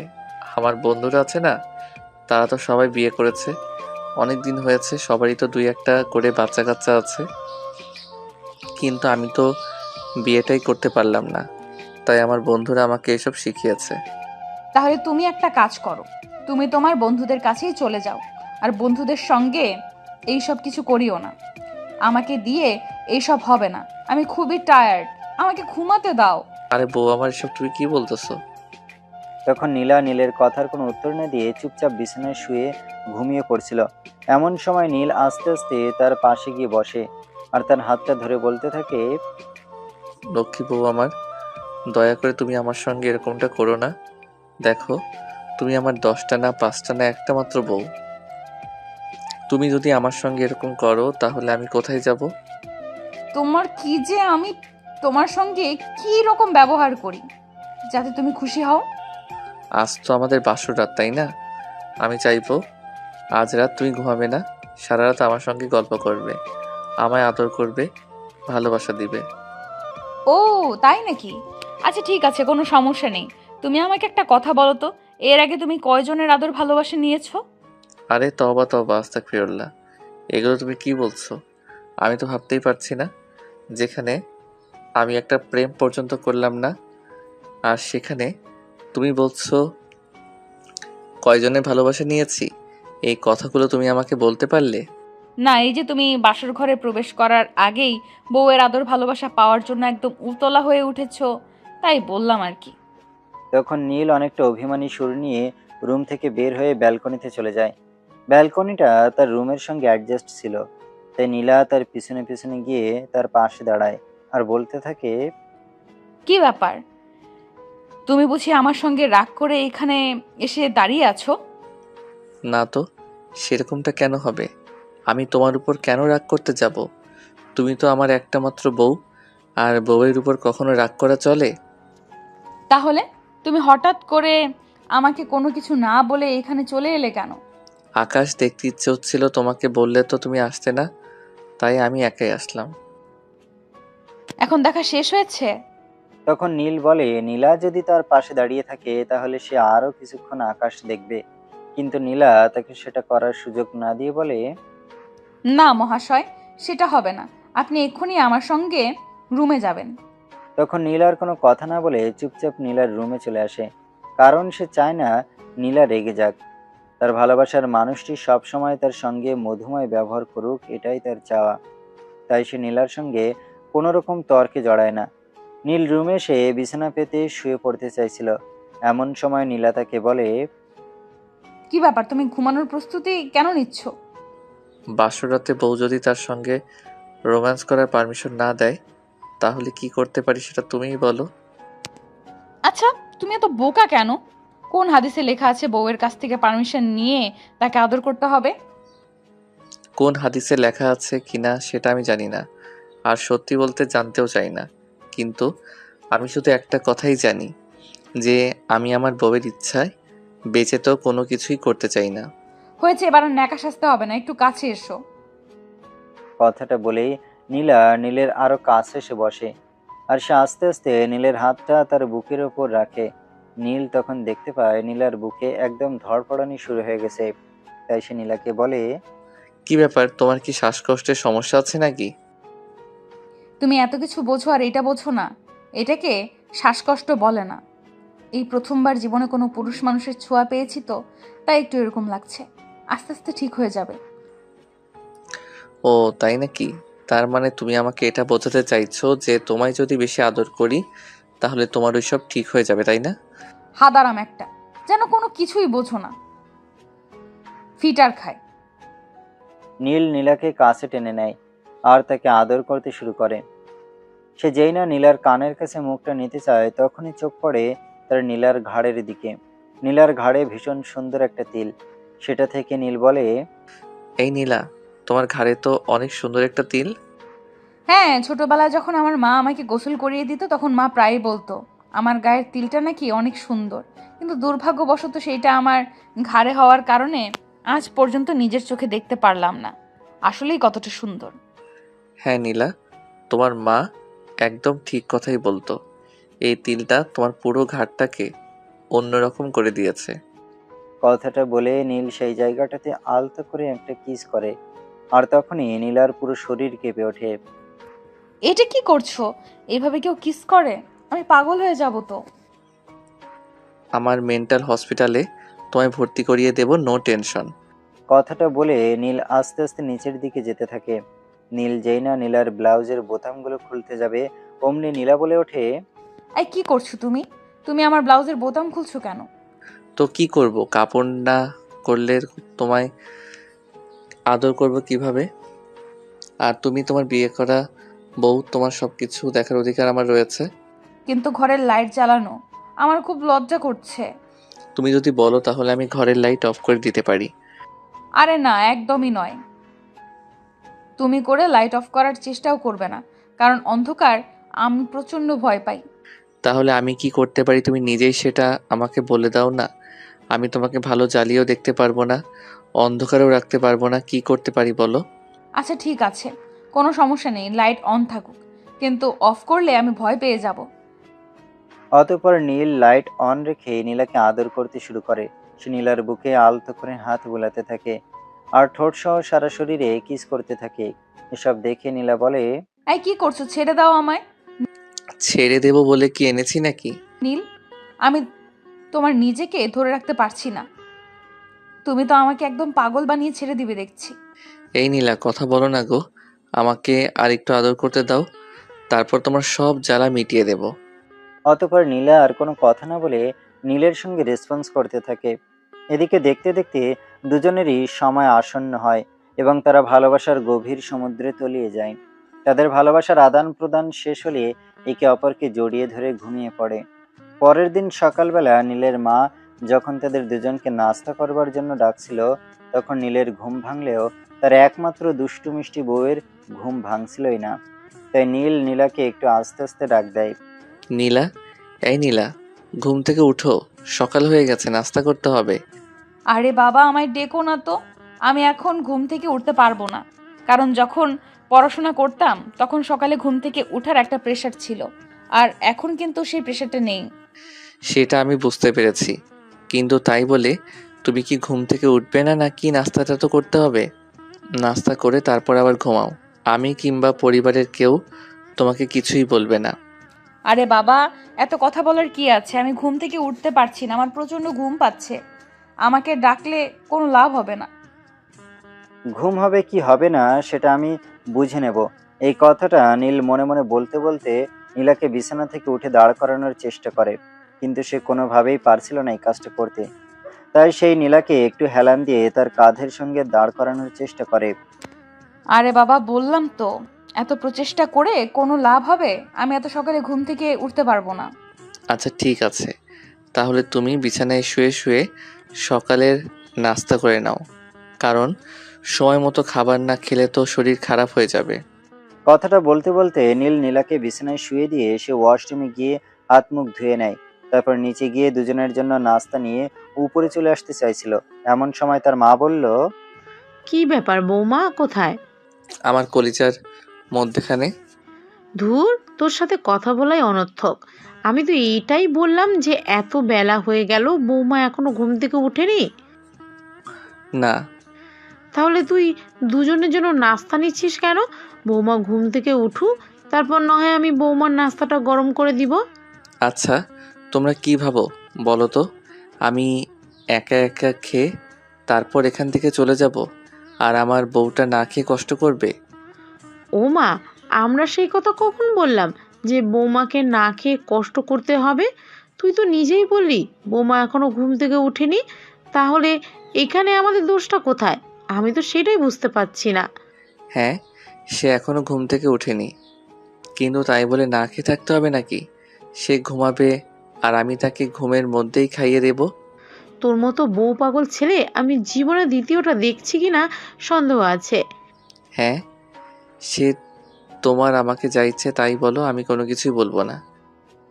আমার বন্ধুরা আছে না, তারা তো সবাই বিয়ে করেছে, অনেক দিন হয়েছে, সবারই তো 2-1টা করে বাচ্চা কাচ্চা আছে। কিন্তু আমি তো বিয়েটাই করতে পারলাম না, তাই আমার বন্ধুরা আমাকে এসব শিখিয়েছে। তাহলে তুমি একটা কাজ করো, তুমি তোমার বন্ধুদের কাছেই চলে যাও, আর বন্ধুদের সঙ্গে এইসব কিছু করিও না। আমাকে দিয়ে এইসব হবে না, আমি খুবই টায়ার্ড, আমাকে ঘুমাতে দাও। আরে বউ আমার, এসব তুমি কি বলতেছো? তখন নীলা নীলের কথার কোনো উত্তর না দিয়ে চুপচাপ বিছানায় শুয়ে ঘুমিয়ে পড়ছিল। এমন সময় নীল আস্তে আস্তে তার পাশে গিয়ে বসে আর তার হাতটা ধরে বলতে থাকে, লক্ষ্মী বউ আমার, দয়া করে তুমি আমার সঙ্গে এরকমটা করো না। দেখো, তুমি আমার 10টা না 5টা না একটা মাত্র বউ। তুমি যদি আমার সঙ্গে এরকম করো তাহলে আমি কোথায় যাব? তোমার কি যে আমি তোমার সঙ্গে কি রকম ব্যবহার করি যাতে তুমি খুশি হও? আজ তো আমাদের বাসর রাত, তাই না? আমি চাইবো আজ রাত তুমি ঘুমাবে না, সারা রাত আমার সঙ্গে গল্প করবে, আমায় আদর করবে, ভালোবাসা দিবে। ও তাই নাকি? আচ্ছা ঠিক আছে, কোনো সমস্যা নেই। তুমি আমাকে একটা কথা বলো তো, এর আগে তুমি কয়জনের আদর ভালোবাসা নিয়েছো? আরে তবা তবা, আস্তাগফিরুল্লাহ, এগুলো তুমি কি বলছো? আমি তো ভাবতেই পারছি না, যেখানে আমি একটা প্রেম পর্যন্ত করলাম না, আর সেখানে তুমি বলছো কয়জনের ভালোবাসা নিয়েছি। এই কথাগুলো তুমি আমাকে বলতে পারলে? না, এই যে তুমি বাসর ঘরে প্রবেশ করার আগেই বউয়ের আদর ভালোবাসা পাওয়ার জন্য একদম উতলা হয়ে উঠেছো, তাই বললাম আর কি। তখন নীল অনেকটা অভিমানী সুর নিয়ে রুম থেকে বের হয়ে ব্যালকনিতে চলে যায়। ব্যালকনিটা তার রুমের সঙ্গে অ্যাডজাস্ট ছিল, তাই নীলা তার পিছনে পিছনে গিয়ে তার পাশে দাঁড়ায় আর বলতে থাকে, কি ব্যাপার, তুমি বুঝি আমার সঙ্গে রাগ করে এখানে এসে দাঁড়িয়ে আছো? না তো, সেরকমটা কেন হবে? আমি তোমার উপর কেন রাগ করতে যাব? তুমি তো আমার একটা মাত্র বউ, আর বউয়ের উপর কখনো রাগ করা চলে? তাহলে তুমি হঠাৎ করে আমাকে কোনো কিছু না বলে এখানে চলে এলে কেন? আকাশ দেখতে ইচ্ছে হচ্ছিল, তোমাকে বললে তো তুমি আসতে না, তাই আমি একাই আসলাম। এখন দেখা শেষ হয়েছে? তখন নীল বলে, নীলা যদি তার পাশে দাঁড়িয়ে থাকে তাহলে সে আরো কিছুক্ষণ আকাশ দেখবে, কিন্তু নীলা তাকে সেটা করার সুযোগ না দিয়ে বলে, না মহাশয়, সেটা হবে না। আপনি এক্ষুনি আমার সঙ্গে রুমে যাবেন। তখন নীলা আর কোনো কথা না বলে চুপচাপ নীলার রুমে চলে আসে, কারণ সে চায় না নীলা রেগে যাক। তার ভালোবাসার মানুষটি সব সময় তার সঙ্গে মধুময় ব্যবহার করুক, এটাই তার চাওয়া। তাই সে নীলার সঙ্গে কোনো রকম তর্কে জড়ায় না। নীল রুমে এসে বিছানা পেতে শুয়ে পড়তে চাইছিল, এমন সময় নীলা তাকে বলে, কি ব্যাপার, তুমি ঘুমানোর প্রস্তুতি কেন নিচ্ছ? বাসর রাতে বউ যদি তার সঙ্গে রোম্যান্স করার পারমিশন না দেয় তাহলে কি করতে পারি সেটা তুমিই বলো। আচ্ছা, তুমি এত বোকা কেন? কোন হাদিসে লেখা আছে বউয়ের কাছ থেকে পারমিশন নিয়ে তাকে আদর করতে হবে? কোন হাদিসে লেখা আছে কিনা সেটা আমি জানি না, আর সত্যি বলতে জানতেও চাই না, কিন্তু আমি শুধু একটা কথাই জানি, যে আমি আমার বউয়ের ইচ্ছায় বেঁচে তো কোনো কিছুই করতে চাই না। হয়েছে, এবার আর ন্যাকা সাজতে হবে না, একটু কাছে এসো। কথাটা বলেই নীলা নীলের আরো কাছে এসে বসে আর সে আস্তে আস্তে নীলের হাতটা তার বুকের ওপর রাখে। নীল তখন দেখতে পায় নীলার বুকে একদম ধড়ফড়ানি শুরু হয়ে গেছে, তাই সে নীলাকে বলে, কি ব্যাপার, তোমার কি শ্বাসকষ্টের সমস্যা আছে নাকি? তুমি এত কিছু বোঝো আর এটা বোঝো না? এটাকে শ্বাসকষ্ট বলে না। এই প্রথমবার জীবনে কোনো পুরুষ মানুষের ছোঁয়া পেয়েছি তো, তাই একটু এরকম লাগছে। আস্তে আস্তে ঠিক হয়ে যাবে। ও তাই নাকি? তার মানে তুমি আমাকে এটা বোঝাতে চাইছো যে তোমায় যদি বেশি আদর করি তাহলে তোমার ওইসব ঠিক হয়ে যাবে, তাই না? হাদারাম একটা, যেন কোনো কিছুই বোঝো না, ফিটার খায়। নীল নীলাকে কাছে টেনে নেয় আর তাকে আদর করতে শুরু করে। সে যেই না নীলার কানের কাছে মুখটা নিতে চায় তখনই চোখ পড়ে তার নীলার ঘাড়ের দিকে। নীলার ঘাড়ে ভীষণ সুন্দর একটা তিল। সেটা থেকে নীল বলে, এই নীলা, তোমার ঘাড়ে তো অনেক সুন্দর একটা তিল। হ্যাঁ, ছোটবেলায় যখন আমার মা আমাকে গোসল করিয়ে দিত তখন মা প্রায়ই বলতো আমার গায়ের তিলটা নাকি অনেক সুন্দর, কিন্তু দুর্ভাগ্যবশত সেইটা আমার ঘাড়ে হওয়ার কারণে আজ পর্যন্ত নিজের চোখে দেখতে পারলাম না আসলেই কতটা সুন্দর। হ্যাঁ নীলা, তোমার মা একদম ঠিক কথাই বলতো। এই তিলটা তোমার পুরো ঘাড়টাকে অন্যরকম করে দিয়েছে। কথাটা বলে নীল সেই জায়গাটাতে আলতো করে একটা কিস করে। আর তখনই নীলার পুরো শরীর কেঁপে ওঠে। এটা কি করছো? এভাবে কেউ কিস করে? আমি পাগল হয়ে যাব তো। আমার মেন্টাল হসপিটালে তোমায় ভর্তি করিয়ে দেব, নো টেনশন। কথাটা বলে নীল আস্তে আস্তে নিচের দিকে যেতে থাকে। নীল যেই না নীলার ব্লাউজের বোতামগুলো খুলতে যাবে অমনি নীলা বলে ওঠে, এই কি করছো তুমি? তুমি আমার ব্লাউজের বোতাম খুলছো কেন? তো কি করব, কাপড় না করলে তোমায় আদর করব কিভাবে? আর তুমি তোমার বিয়ে করা বউ, তোমার সবকিছু দেখার অধিকার আমার রয়েছে। কিন্তু ঘরের লাইট জ্বালানো, আমার খুব লজ্জা করছে। তুমি যদি বলো তাহলে আমি ঘরের লাইট অফ করে দিতে পারি। আরে না, একদমই নয়। তুমি করে লাইট অফ করার চেষ্টাও করবে না, কারণ অন্ধকার আমি প্রচন্ড ভয় পাই। তাহলে আমি কি করতে পারি তুমি নিজেই সেটা আমাকে বলে দাও না। আমি তোমাকে ভালো জ্বালিয়েও দেখতে পারবো না, অন্ধকারেও রাখতে পারবো না, কি করতে পারি বলো? আচ্ছা ঠিক আছে, কোনো সমস্যা নেই, লাইট অন থাকুক, কিন্তু অফ করলে আমি ভয় পেয়ে যাব। অতঃপর নীল লাইট অন রেখে নীলাকে আদর করতে শুরু করে। সে নীলার বুকে আলতো করে হাত বুলাতে থাকে আর ঠোঁট সহ সারা শরীরে কিস করতে থাকে। এসব দেখে নীলা বলে, এই কি করছো? ছেড়ে দাও আমায়। ছেড়ে দেবো বলে কি এনেছি নাকি? নীল, আমি তোমার নিজেকে ধরে রাখতে পারছি না। তুমি তো আমাকে একদম পাগল বানিয়ে ছেড়ে দিবে দেখছি। এই নীলা, কথা বলো না গো, আমাকে আর একটু আদর করতে দাও, তারপর তোমার সব জ্বালা মিটিয়ে দেব। অতঃপর নীলা আর কোনো কথা না বলে নীলের সঙ্গে রেসপন্স করতে থাকে। এদিকে দেখতে দেখতে দুজনেরই সময় আসন্ন হয় এবং তারা ভালোবাসার গভীর সমুদ্রে তলিয়ে যায়। তাদের ভালোবাসার আদান প্রদান শেষ হলে একে অপরকে জড়িয়ে ধরে ঘুমিয়ে পড়ে। পরের দিন সকালবেলা নীলের মা যখন তাদের দুজনকে নাস্তা করবার জন্য ডাকছিল তখন নীলের ঘুম ভাঙলেও তার একমাত্র দুষ্টু মিষ্টি বউয়ের ঘুম ভাঙছিলই না। তাই নীল নীলাকে একটু আস্তে আস্তে ডাক দেয়। নীলা, এই নীলা, ঘুম থেকে উঠো, সকাল হয়ে গেছে, নাস্তা করতে হবে। আরে বাবা, আমায় ডেকো না তো। আমি এখন ঘুম থেকে উঠতে পারবো না, কারণ যখন পড়াশোনা করতাম তখন সকালে ঘুম থেকে উঠার একটা প্রেশার ছিল, আর এখন কিন্তু সেই প্রেশারটা নেই। সেটা আমি বুঝতে পেরেছি, কিন্তু তাই বলে তুমি কি ঘুম থেকে উঠবে না, নাকি নাস্তাটা তো করতে হবে? নাস্তা করে তারপর আবার ঘুমাও, আমি কিংবা পরিবারের কেউ তোমাকে কিছুই বলবে না। আরে বাবা, এত কথা বলার কি আছে? আমি ঘুম থেকে উঠতে পারছি না, আমার প্রচন্ড ঘুম পাচ্ছে। আমাকে ডাকলে কোনো লাভ হবে না। ঘুম হবে কি হবে না সেটা আমি বুঝে নেব। এই কথাটা নীল মনে মনে বলতে বলতে নীলাকে বিছানা থেকে উঠে দাঁড় করানোর চেষ্টা করে, কিন্তু সে কোনোভাবেই পারছিল না এই কাজটা করতে। তাই সেই নীলাকে একটু হেলান দিয়ে তার কাঁধের সঙ্গে দাঁড় করানোর চেষ্টা করে। আরে বাবা, বললাম তো এত প্রচেষ্টা করে কোনো লাভ হবে? আমি এত সকালে ঘুম থেকে উঠতে পারবো না। আচ্ছা ঠিক আছে, তাহলে তুমি বিছানায় শুয়ে শুয়ে সকালের নাস্তা করে নাও, কারণ সময় মতো খাবার না খেলে তো শরীর খারাপ হয়ে যাবে। কথাটা বলতে বলতে নীল নীলাকে বিছানায় শুয়ে দিয়ে সে ওয়াশরুমে গিয়ে হাত মুখ ধুয়ে নেয়। তারপর নিচে গিয়ে দুজনের জন্য নাস্তা নিয়ে উপরে চলে আসতে চাইছিল, এমন সময় তার মা বলল, কি ব্যাপার বৌমা, কোথায়? আমার কলিজার মধ্যেখানে। ধুর, তোর সাথে কথা বলাই অনর্থক। আমি তো এইটাই বললাম যে এত বেলা হয়ে গেল, বৌমা এখনো ঘুম থেকে ওঠেনি। না, তাহলে তুই দুজনের জন্য নাস্তা নিচ্ছিস কেন? বৌমা ঘুম থেকে উঠুক, তারপর না হয় আমি বৌমার নাস্তাটা গরম করে দিব। আচ্ছা তোমরা কি ভাবো বলো তো, আমি একা একা খেয়ে তারপর এখান থেকে চলে যাব আর আমার বউটা না খেয়ে কষ্ট করবে? ও মা, আমরা সেই কথা কখন বললাম যে বৌমাকে না খেয়ে কষ্ট করতে হবে? তুই তো নিজেই বললি বৌমা এখনো ঘুম থেকে ওঠেনি, তাহলে এখানে আমাদের দোষটা কোথায়? আমি তো সেটাই বুঝতে পারছি না। হ্যাঁ, সে এখনো ঘুম থেকে ওঠেনি, কিন্তু তাই বলে না খেয়ে থাকতে হবে নাকি? সে ঘুমাবে আর আমি তাকে ঘুমের মধ্যেই খাইয়ে দেব? তোর মতো বউ পাগল ছেলে আমি জীবনে দ্বিতীয়টা দেখছি কিনা সন্দেহ আছে। হ্যাঁ, সে তোমার আমাকে যা ইচ্ছে তাই বলো, আমি কোনো কিছুই বলবো না।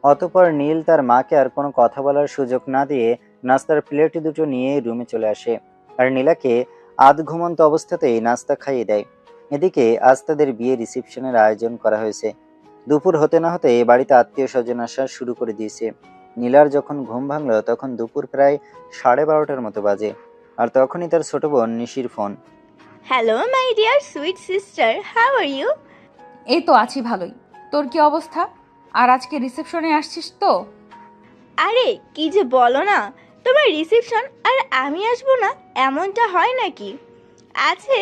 অতঃপর নীল তার মাকে আর কোনো কথা বলার সুযোগ না দিয়ে নাস্তার প্লেট দুটো নিয়ে রুমে চলে আসে আর নীলাকে আধ ঘুমন্ত অবস্থাতেই নাস্তা খাইয়ে দেয়। এদিকে আজ তাদের বিয়ে রিসেপশনের আয়োজন করা হয়েছে। দুপুর হতে না হতে বাড়িতে আত্মীয় স্বজন আসা শুরু করে দিয়েছে। নীলার যখন ঘুম ভাঙলো তখন দুপুর প্রায় 12:30টার মতো বাজে, আর তখনই তার ছোট বোন নিশির phone. Hello my dear sweet sister, how are you? এই তো আছি ভালোই। তোর কি অবস্থা? আর আজকে রিসেপশনে আসছিস তো? আরে কি যে বলো না, তোমার রিসেপশন আর আমি আসবো না এমনটা হয় নাকি? আছে,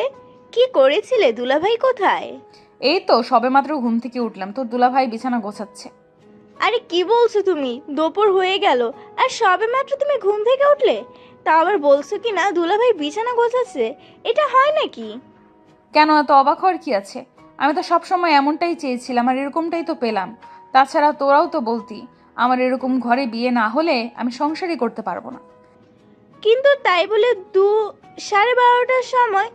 কি করেছিলে? দুলাভাই কোথায়? এই তো সবেমাত্র ঘুম থেকে উঠলাম, তোর দুলাভাই বিছানা গোছাচ্ছে। আরে কি বলছো তুমি? দুপুর হয়ে গেল আর সবেমাত্র তুমি ঘুম থেকে উঠলে? তা আবার বলছো কি না দুলাভাই বিছানা গোছাচ্ছে? এটা হয় নাকি? কেন এত অবাক হওয়ার কি আছে? আমি তো সবসময় এমনটাই চেয়েছিলাম আর এরকমটাই তো পেলাম। তাছাড়া তোরাও তো বলতি আমার এরকম ঘরে বিয়ে না হলে আমি সংসারই করতে পারবো না। কিন্তু তাই বলে 12:30টার সময়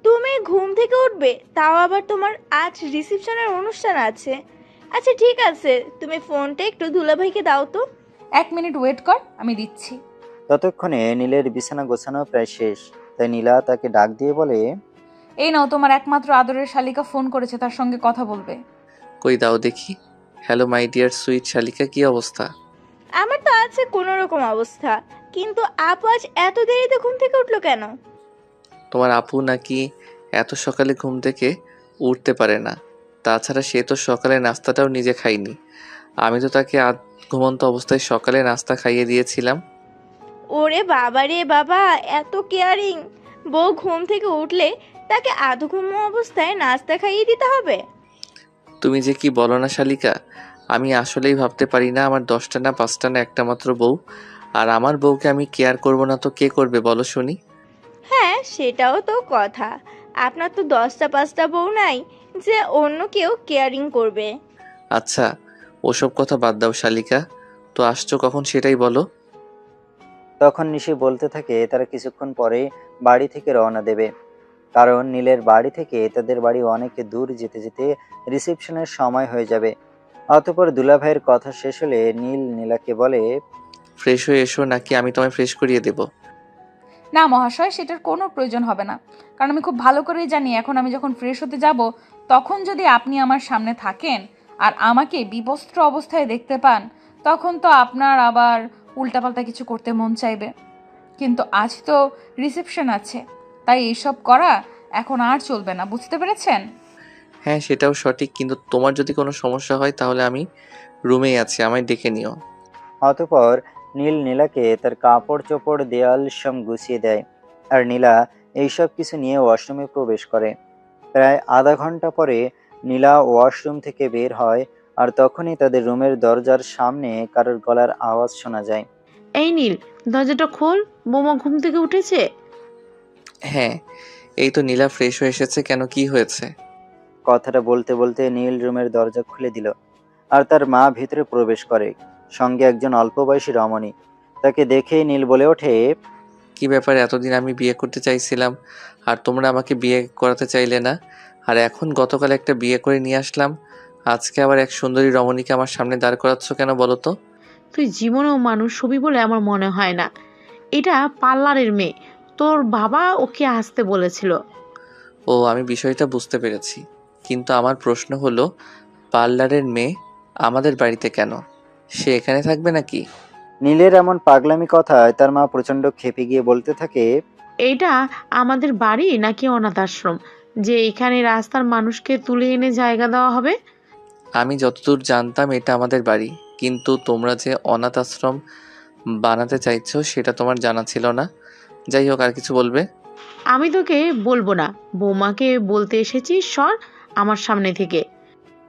তুমি ঘুম থেকে উঠবে? তাও আবার তোমার আজ রিসেপশনের অনুষ্ঠান আছে। আচ্ছা ঠিক আছে, তুমি ফোনটা একটু দুলাভাইকে দাও তো। 1 মিনিট ওয়েট কর, আমি দিচ্ছি। ততক্ষণে নীলের বিছানা গোছানো প্রায় শেষ, তাই নীলা তাকে ডাক দিয়ে বলে, এই নাও, তোমার একমাত্র আদরের শালিকা ফোন করেছে, তার সঙ্গে কথা বলবে। কই দাও দেখি। হ্যালো মাই ডিয়ার সুইট শালিকা, কি অবস্থা? আমার তো আছে কোনো রকম অবস্থা, কিন্তু আপু আজ এত দেরিতে ঘুম থেকে উঠলো কেন? তোমার আপু নাকি এত সকালে ঘুম থেকে উঠতে পারে না। তাছাড়া সে তো সকালে নাস্তাটাও নিজে খায়নি। আমি তো তাকে আধ ঘুমন্ত অবস্থায় সকালে নাস্তা খাইয়ে দিয়েছিলাম। ওরে বাবা রে বাবা, এত কেয়ারিং! বউ ঘুম থেকে উঠলে তাকে আধ ঘুম অবস্থায় নাস্তা খাইয়ে দিতে হবে? তুমি যে কি বলো না শালিকা, আমি আসলেই ভাবতে পারি না আমার 10টা না 5টা না একটা মাত্র বউ, আর আমার বউকে আমি কেয়ার করব না তো কে করবে বলো শুনি? হ্যাঁ সেটাও তো কথা, আপনার তো 10টা 5টা বউ নাই যে অন্য কেউ কেয়ারিং করবে। আচ্ছা, ওসব কথা বাদ দাও শালিকা, তো আসছো কখন সেটাই বলো। তখন নিশি বলতে থাকে তারা কিছুক্ষণ পরে বাড়ি থেকে রওনা দেবে, কারণ নীলের বাড়ি থেকে তাদের বাড়ি অনেক দূর, যেতে যেতে রিসেপশনের সময় হয়ে যাবে। অতঃপর দুলাভাইয়ের কথা শেষ হলে নীল নীলাকে বলে, ফ্রেশ হয়ে এসো, নাকি আমি তোমায় ফ্রেশ করিয়ে দেব? না মহাশয়, সেটার কোনো প্রয়োজন হবে না, কারণ আমি খুব ভালো করেই জানি এখন আমি যখন ফ্রেশ হতে যাব তখন যদি আপনি আমার সামনে থাকেন আর আমাকে বিবস্ত্র অবস্থায় দেখতে পান, তখন তো আপনার আবার উল্টাপাল্টা কিছু করতে মন চাইবে। কিন্তু আজ তো রিসেপশন আছে, তাই এইসব করা এখন আর চলবে না, বুঝতে পেরেছেন? হ্যাঁ সেটাও সঠিক, কিন্তু তোমার যদি কোনো সমস্যা হয় তাহলে আমি রুমেই আছি, আমায় ডেকে নিও। অতঃপর নীল নীলাকে তার কাপড় চোপড় দেয়াল সব গুছিয়ে দেয়, আর নীলা এইসব কিছু নিয়ে ওয়াশরুমে প্রবেশ করে। প্রায় আধা ঘন্টা পরে নীলা ওয়াশরুম থেকে বের হয়, আর তখনই তাদের রুমের দরজার সামনে কারোর গলার আওয়াজ শোনা যায়। এই নীল, দরজাটা খোল, বৌমা ঘুম থেকে উঠেছে। হ্যাঁ, এই তো নীলা ফ্রেশ হয়ে এসেছে, কেন কি হয়েছে? কথাটা বলতে বলতে নীল রুমের দরজা খুলে দিল, আর তার মা ভিতরে প্রবেশ করে, সঙ্গে একজন অল্প বয়সী রমণী। তাকে দেখেই নীল বলে ওঠে, কি ব্যাপার, এতদিন আমি বিয়ে করতে চাইছিলাম আর তোমরা আমাকে বিয়ে করাতে চাইলে না, আর এখন গতকাল একটা বিয়ে করে নিয়ে আসলাম, আজকে আবার এক সুন্দরী রমণীকে আমার সামনে দাঁড় করাচ্ছ কেন বলো তো? তুই জীবনেও মানুষ হবি বলে আমার মনে হয় না। এটা পার্লারের মেয়ে, তোর বাবা ওকে আসতে বলেছিল। ও, আমি বিষয়টা বুঝতে পেরেছি, কিন্তু আমার প্রশ্ন হলো, পার্লারের মেয়ে আমাদের বাড়িতে কেন? সে এখানে থাকবে নাকি? নীলের এমন পাগলামি কথায় তার মা প্রচন্ড ক্ষেপে গিয়ে বলতে থাকে, এইটা আমাদের বাড়ি নাকি অনাথ আশ্রম যে এখানে রাস্তার মানুষকে তুলে এনে জায়গা দেওয়া হবে? আমি যতদূর জানতাম এটা আমাদের বাড়ি, কিন্তু তোমরা যে অনাথ আশ্রম বানাতে চাইছো সেটা তোমার জানা ছিল না। যাই হোক, আর কিছু বলবে? আমি তোকে বলবো না, বৌমাকে বলতে এসেছি, সর আমার সামনে থেকে।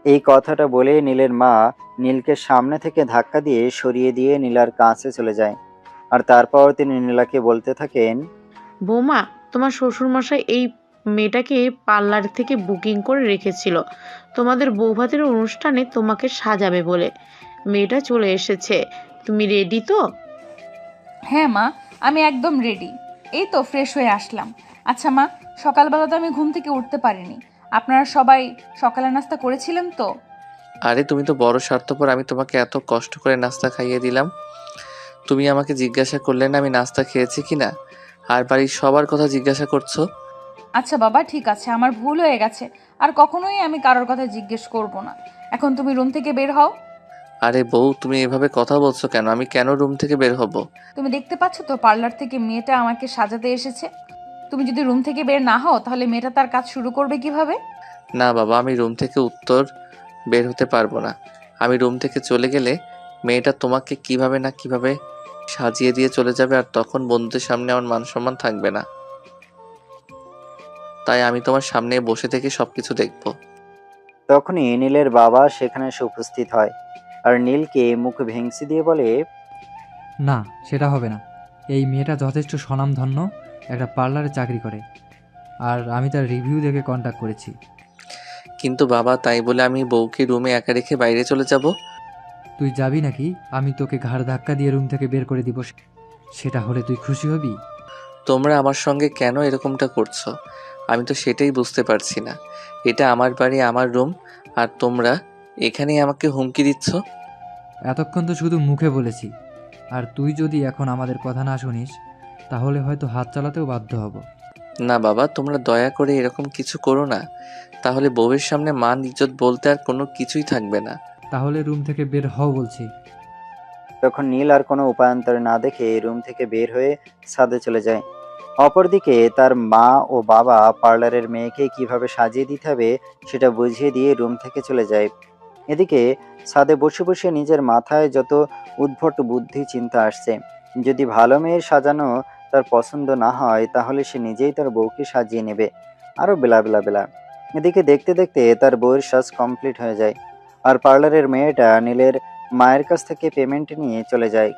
এই কথাটা বলে নীলের মা নীলকে সামনে থেকে ধাক্কা দিয়ে সরিয়ে দিয়ে নীলার কাছে চলে যায়। আর তারপর তিনি নীলাকে বলতে থাকেন, বৌমা, তোমার শ্বশুরমশাই এই মেয়েটাকে পার্লার থেকে বুকিং করে রেখেছিল তোমাদের বৌভাতের অনুষ্ঠানে তোমাকে সাজাবে বলে। মেয়েটা চলে এসেছে, তুমি রেডি তো? হ্যাঁ মা, আমি একদম রেডি। এই তো ফ্রেশ হয়ে আসলাম। আচ্ছা মা, সকালবেলা তো আমি ঘুম থেকে উঠতে পারিনি। আপনারা সবাই সকালের নাস্তা করেছিলেন তো? আরে তুমি তো বড় স্বার্থপর, আমি তোমাকে এত কষ্ট করে নাস্তা খাইয়ে দিলাম, তুমি আমাকে জিজ্ঞাসা করলে না আমি নাস্তা খেয়েছি কিনা, আর বাড়ির সবার কথা জিজ্ঞাসা করছো। আচ্ছা বাবা, ঠিক আছে, আমার ভুল হয়ে গেছে। আর কখনোই আমি কারোর কথা জিজ্ঞেস করব না। এখন তুমি রুম থেকে বের হও। আরে বউ, তুমি এভাবে কথা বলছো কেন? আমি কেন রুম থেকে বের হব? তুমি দেখতে পাচ্ছ তো পার্লার থেকে মেয়েটা আমাকে সাজাতে এসেছে। তুমি যদি রুম থেকে বের না হও তাহলে মেয়েটা তার কাজ শুরু করবে কিভাবে? না বাবা, আমি রুম থেকে উত্তর বের হতে পারবো না। আমি রুম থেকে চলে গেলে মেয়েটা তোমাকে কিভাবে না কিভাবে সাজিয়ে দিয়ে চলে যাবে, আর তখন বন্ধুদের সামনে আমার মান সম্মান থাকবে না। তাই আমি তোমার সামনে বসে থেকে সবকিছু দেখব। তখনই নীলের বাবা সেখানে এসে উপস্থিত হয় আর নীলকে মুখ ভেঙচি দিয়ে বলে, না, সেটা হবে না। এই মেয়েটা যথেষ্ট স্বনামধন্য একটা পার্লারে চাকরি করে, আর আমি তার রিভিউ দেখে কন্ট্যাক্ট করেছি। কিন্তু বাবা, তাই বলে আমি বউকে রুমে একা রেখে বাইরে চলে যাব? তুই যাবি নাকি আমি তোকে ঘাড় ধাক্কা দিয়ে রুম থেকে বের করে দিব? সেটা হলে তুই খুশি হবি? তোমরা আমার সঙ্গে কেন এরকমটা করছো? আমি তো সেটাই বুঝতে পারছি না। এটা আমার বাড়ি, আমার রুম, আর তোমরা এখানেই আমাকে হুমকি দিচ্ছ। এতক্ষণ তো শুধু মুখে বলেছি, আর তুই যদি এখন আমাদের কথা না শুনিস তাহলে হয়তো হাত চালাতেও বাধ্য হব। না বাবা, তোমরা দয়া করে এরকম কিছু করো না, তাহলে বউয়ের সামনে মান ইজ্জত বলতে আর কোনো কিছুই থাকবে না। তাহলে রুম থেকে বের হও বলছি। তখন নীল আর কোনো উপায়ান্তর না দেখে রুম থেকে বের হয়ে ছাদে চলে যায়। অপরদিকে তার মা ও বাবা পার্লারের মেয়েকে কিভাবে সাজিয়ে দিতে হবে সেটা বুঝিয়ে দিয়ে রুম থেকে চলে যায়। এদিকে ছাদে বসে বসে নিজের মাথায় যত উদ্ভট বুদ্ধি চিন্তা আসছে। যদি ভালো মেয়ের সাজানো তার পছন্দ না হয় তাহলে সে নিজেই তার বউকে সাজিয়ে নেবে। আরও বেলা বেলা বেলা। এদিকে দেখতে দেখতে তার বউয়ের সাজ কমপ্লিট হয়ে যায় আর পার্লারের মেয়েটা নীলের মায়ের কাছ থেকে পেমেন্ট নিয়ে চলে যায়।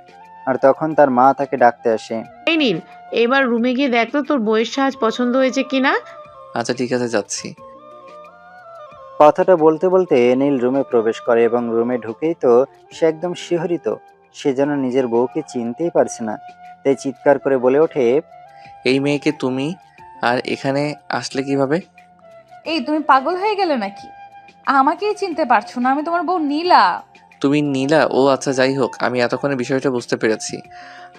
আর তখন তার মা তাকে ডাকতে আসে। এই নীল, এবার রুমে গিয়ে দেখ তো তোর বইয়ের সাজ পছন্দ হয়েছে কিনা। আচ্ছা ঠিক আছে, যাচ্ছি। কথাটা বলতে বলতে নীল রুমে প্রবেশ করে এবং রুমে ঢুকেই তো সে একদম শিহরিত। সে যেন নিজের বউকে চিনতেই পারছে না, তাই চিৎকার করে বলে ওঠে, এই মেয়েকে তুমি আর এখানে আসলে কিভাবে? এই তুমি পাগল হয়ে গেলে নাকি? আমাকেই চিনতে পারছো না? আমি তোমার বউ নীলা। তুমি নীলা? ও আচ্ছা, যাই হোক, আমি এতক্ষণে বিষয়টা বুঝতে পেরেছি।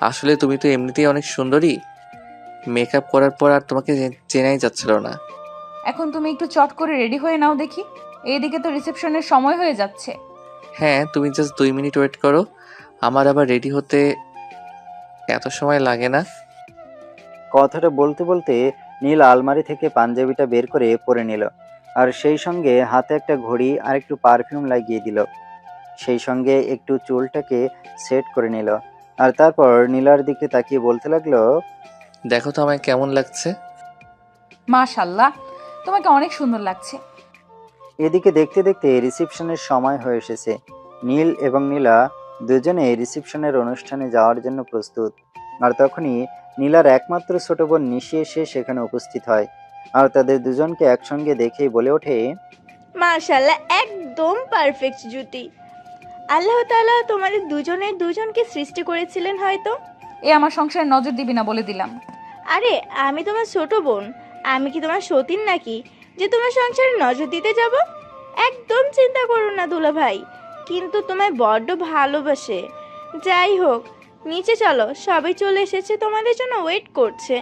আসলে তুমি তো এমনিতেই অনেক সুন্দরী, মেকআপ করার পর আর তোমাকে চেনাই যাচ্ছিল না। এখন তুমি একটু চট করে রেডি হয়ে নাও দেখি, এইদিকে তো রিসেপশনের সময় হয়ে যাচ্ছে। হ্যাঁ, তুমি জাস্ট 2 মিনিট ওয়েট করো, আমার আবার রেডি হতে এত সময় লাগে না। কথাটা বলতে বলতে নীল আলমারি থেকে পাঞ্জাবিটা বের করে পরে নিল আর সেই সঙ্গে হাতে একটা ঘড়ি আর একটু পারফিউম লাগিয়ে দিল। সেই সঙ্গে একটু চুলটাকে সেট করে নিল আর তারপর নীলার দিকে তাকিয়ে বলতে লাগলো, দেখো তো আমায় কেমন লাগছে। মাশাল্লাহ, তোমাকে অনেক সুন্দর লাগছে। এদিকে দেখতে দেখতে রিসেপশনের সময় হয়ে এসেছে। নীল এবং নীলা দুজনে রিসেপশনের অনুষ্ঠানে যাওয়ার জন্য প্রস্তুত। আর তখনই নীলার একমাত্র ছোট বোন নিশি এসে সেখানে উপস্থিত হয় আর তাদের দুজনকে একসঙ্গে দেখেই বলে ওঠে, মাশাআল্লাহ, একদম পারফেক্ট জুটি। আল্লাহ তাআলা তোমাদের দুজনের দুজনকে সৃষ্টি করেছিলেন হয়তো। এ আমার সংসারে নজর দিবি না বলে দিলাম। আরে আমি তোমার ছোট বোন, আমি কি তোমার সতীন নাকি যে তোমার সংসারে নজর দিতে যাব? একদম চিন্তা করো না দুলা ভাই, কিন্তু তোমায় বড্ড ভালোবাসে। যাই হোক, নিচে চলো, সবাই চলে এসেছে, তোমাদের জন্য ওয়েট করছে।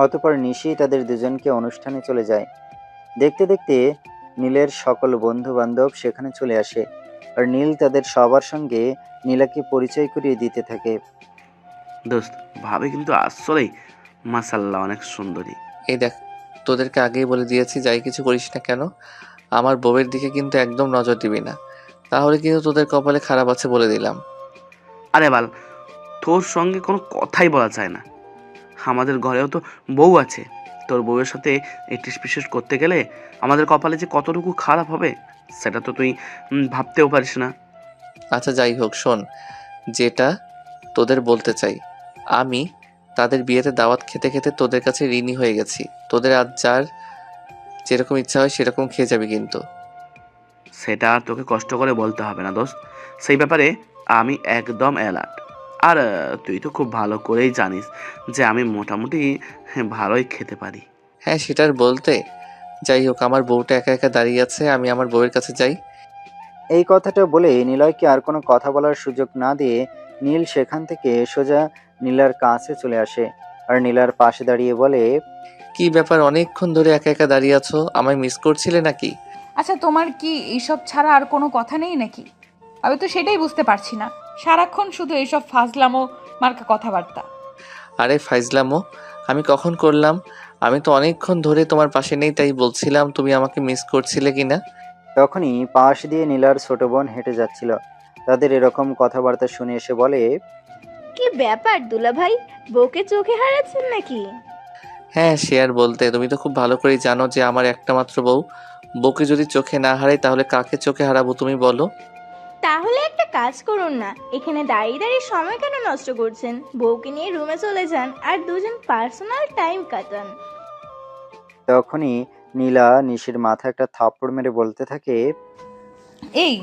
অতঃপর নিশি তাদের দুজনকে অনুষ্ঠানে চলে যায়। দেখতে দেখতে নীলের সকল বন্ধু বান্ধব সেখানে চলে আসে আর নীল তাদের সবার সঙ্গে নীলাকে পরিচয় করিয়ে দিতে থাকে। দোস্ত, ভাবে কিন্তু আসলেই মাশাআল্লাহ অনেক সুন্দরী। এই দেখ, তোদেরকে আগেই বলে দিয়েছি, যাই কিছু করিস না কেন আমার বউয়ের দিকে কিন্তু একদম নজর দিবি না, তাহলে কিন্তু তোদের কপালে খারাপ আছে বলে দিলাম। আরে বাল, তোর সঙ্গে কোনো কথাই বলা যায় না। আমাদের ঘরেও তো বউ আছে, তোর বউয়ের সাথে একটু বিশেষ করতে গেলে আমাদের কপালে যে কতটুকু খারাপ হবে সেটা তো তুই ভাবতেও পারিস না। আচ্ছা যাই হোক, শোন, যেটা তোদের বলতে চাই, আমি তাদের বিয়েতে দাওয়াত খেতে খেতে তোদের কাছে ঋণী হয়ে গেছি। তোদের আজ যার যেরকম ইচ্ছা হয় সেরকম খেয়ে যাবি কিন্তু। সেটা আর তোকে কষ্ট করে বলতে হবে না দোস্ত, সেই ব্যাপারে আমি একদম অ্যালার্ট। আর তুই তো খুব ভালো করেই জানিস যে আমি মোটামুটি ভালোই খেতে পারি। হ্যাঁ, সেটার বলতে। যাই হোক, আমার বউটা একা একা দাঁড়িয়ে আছে, আমি আমার বউয়ের কাছে যাই। এই কথাটা বলে নিলয়কে আর কোনো কথা বলার সুযোগ না দিয়ে নীল সেখান থেকে সোজা নীলার কাছে চলে আসে আর নীলার পাশে দাঁড়িয়ে বলে, কি ব্যাপার, অনেকক্ষণ ধরে একা একা দাঁড়িয়ে আছো? আমায় মিস করছিলে নাকি? আচ্ছা, তোমার কি এইসব ছাড়া আর কোনো কথা নেই নাকি? আমি তো সেটাই বুঝতে পারছি না, সারাক্ষণ শুধু এইসব ফাজলামো মার্কা কথাবার্তা। আরে ফাইজলামো আমি কখন করলাম? আমি তো অনেকক্ষণ ধরে তোমার পাশে নেই, তাই বলছিলাম তুমি আমাকে মিস করছিলে কিনা। তখনই পাশ দিয়ে নীলার ছোট বোন হেঁটে যাচ্ছিল। তাদের এরকম কথাবার্তা শুনে এসে বলে, কি ব্যাপার দুলা ভাই, বউকে চোখে হারাচ্ছেন নাকি? হ্যাঁ, সে আর বলতে, তুমি তো খুব ভালো করেই জানো যে আমার একটা মাত্র বউ। বউকে যদি চোখে না হারাই তাহলে কাকে চোখে হারাবো তুমি বলো? তাহলে একটা কাজ করুন না, এখানে দাঁড়িয়ে দাঁড়িয়ে সময় কেন নষ্ট করছেন? বউকে নিয়ে রুমে চলে যান আর দুজন পার্সোনাল টাইম কাটান। তখনই নীলা নিশির মাথায় একটা থাপ্পড় মেরে বলতে থাকে, এই,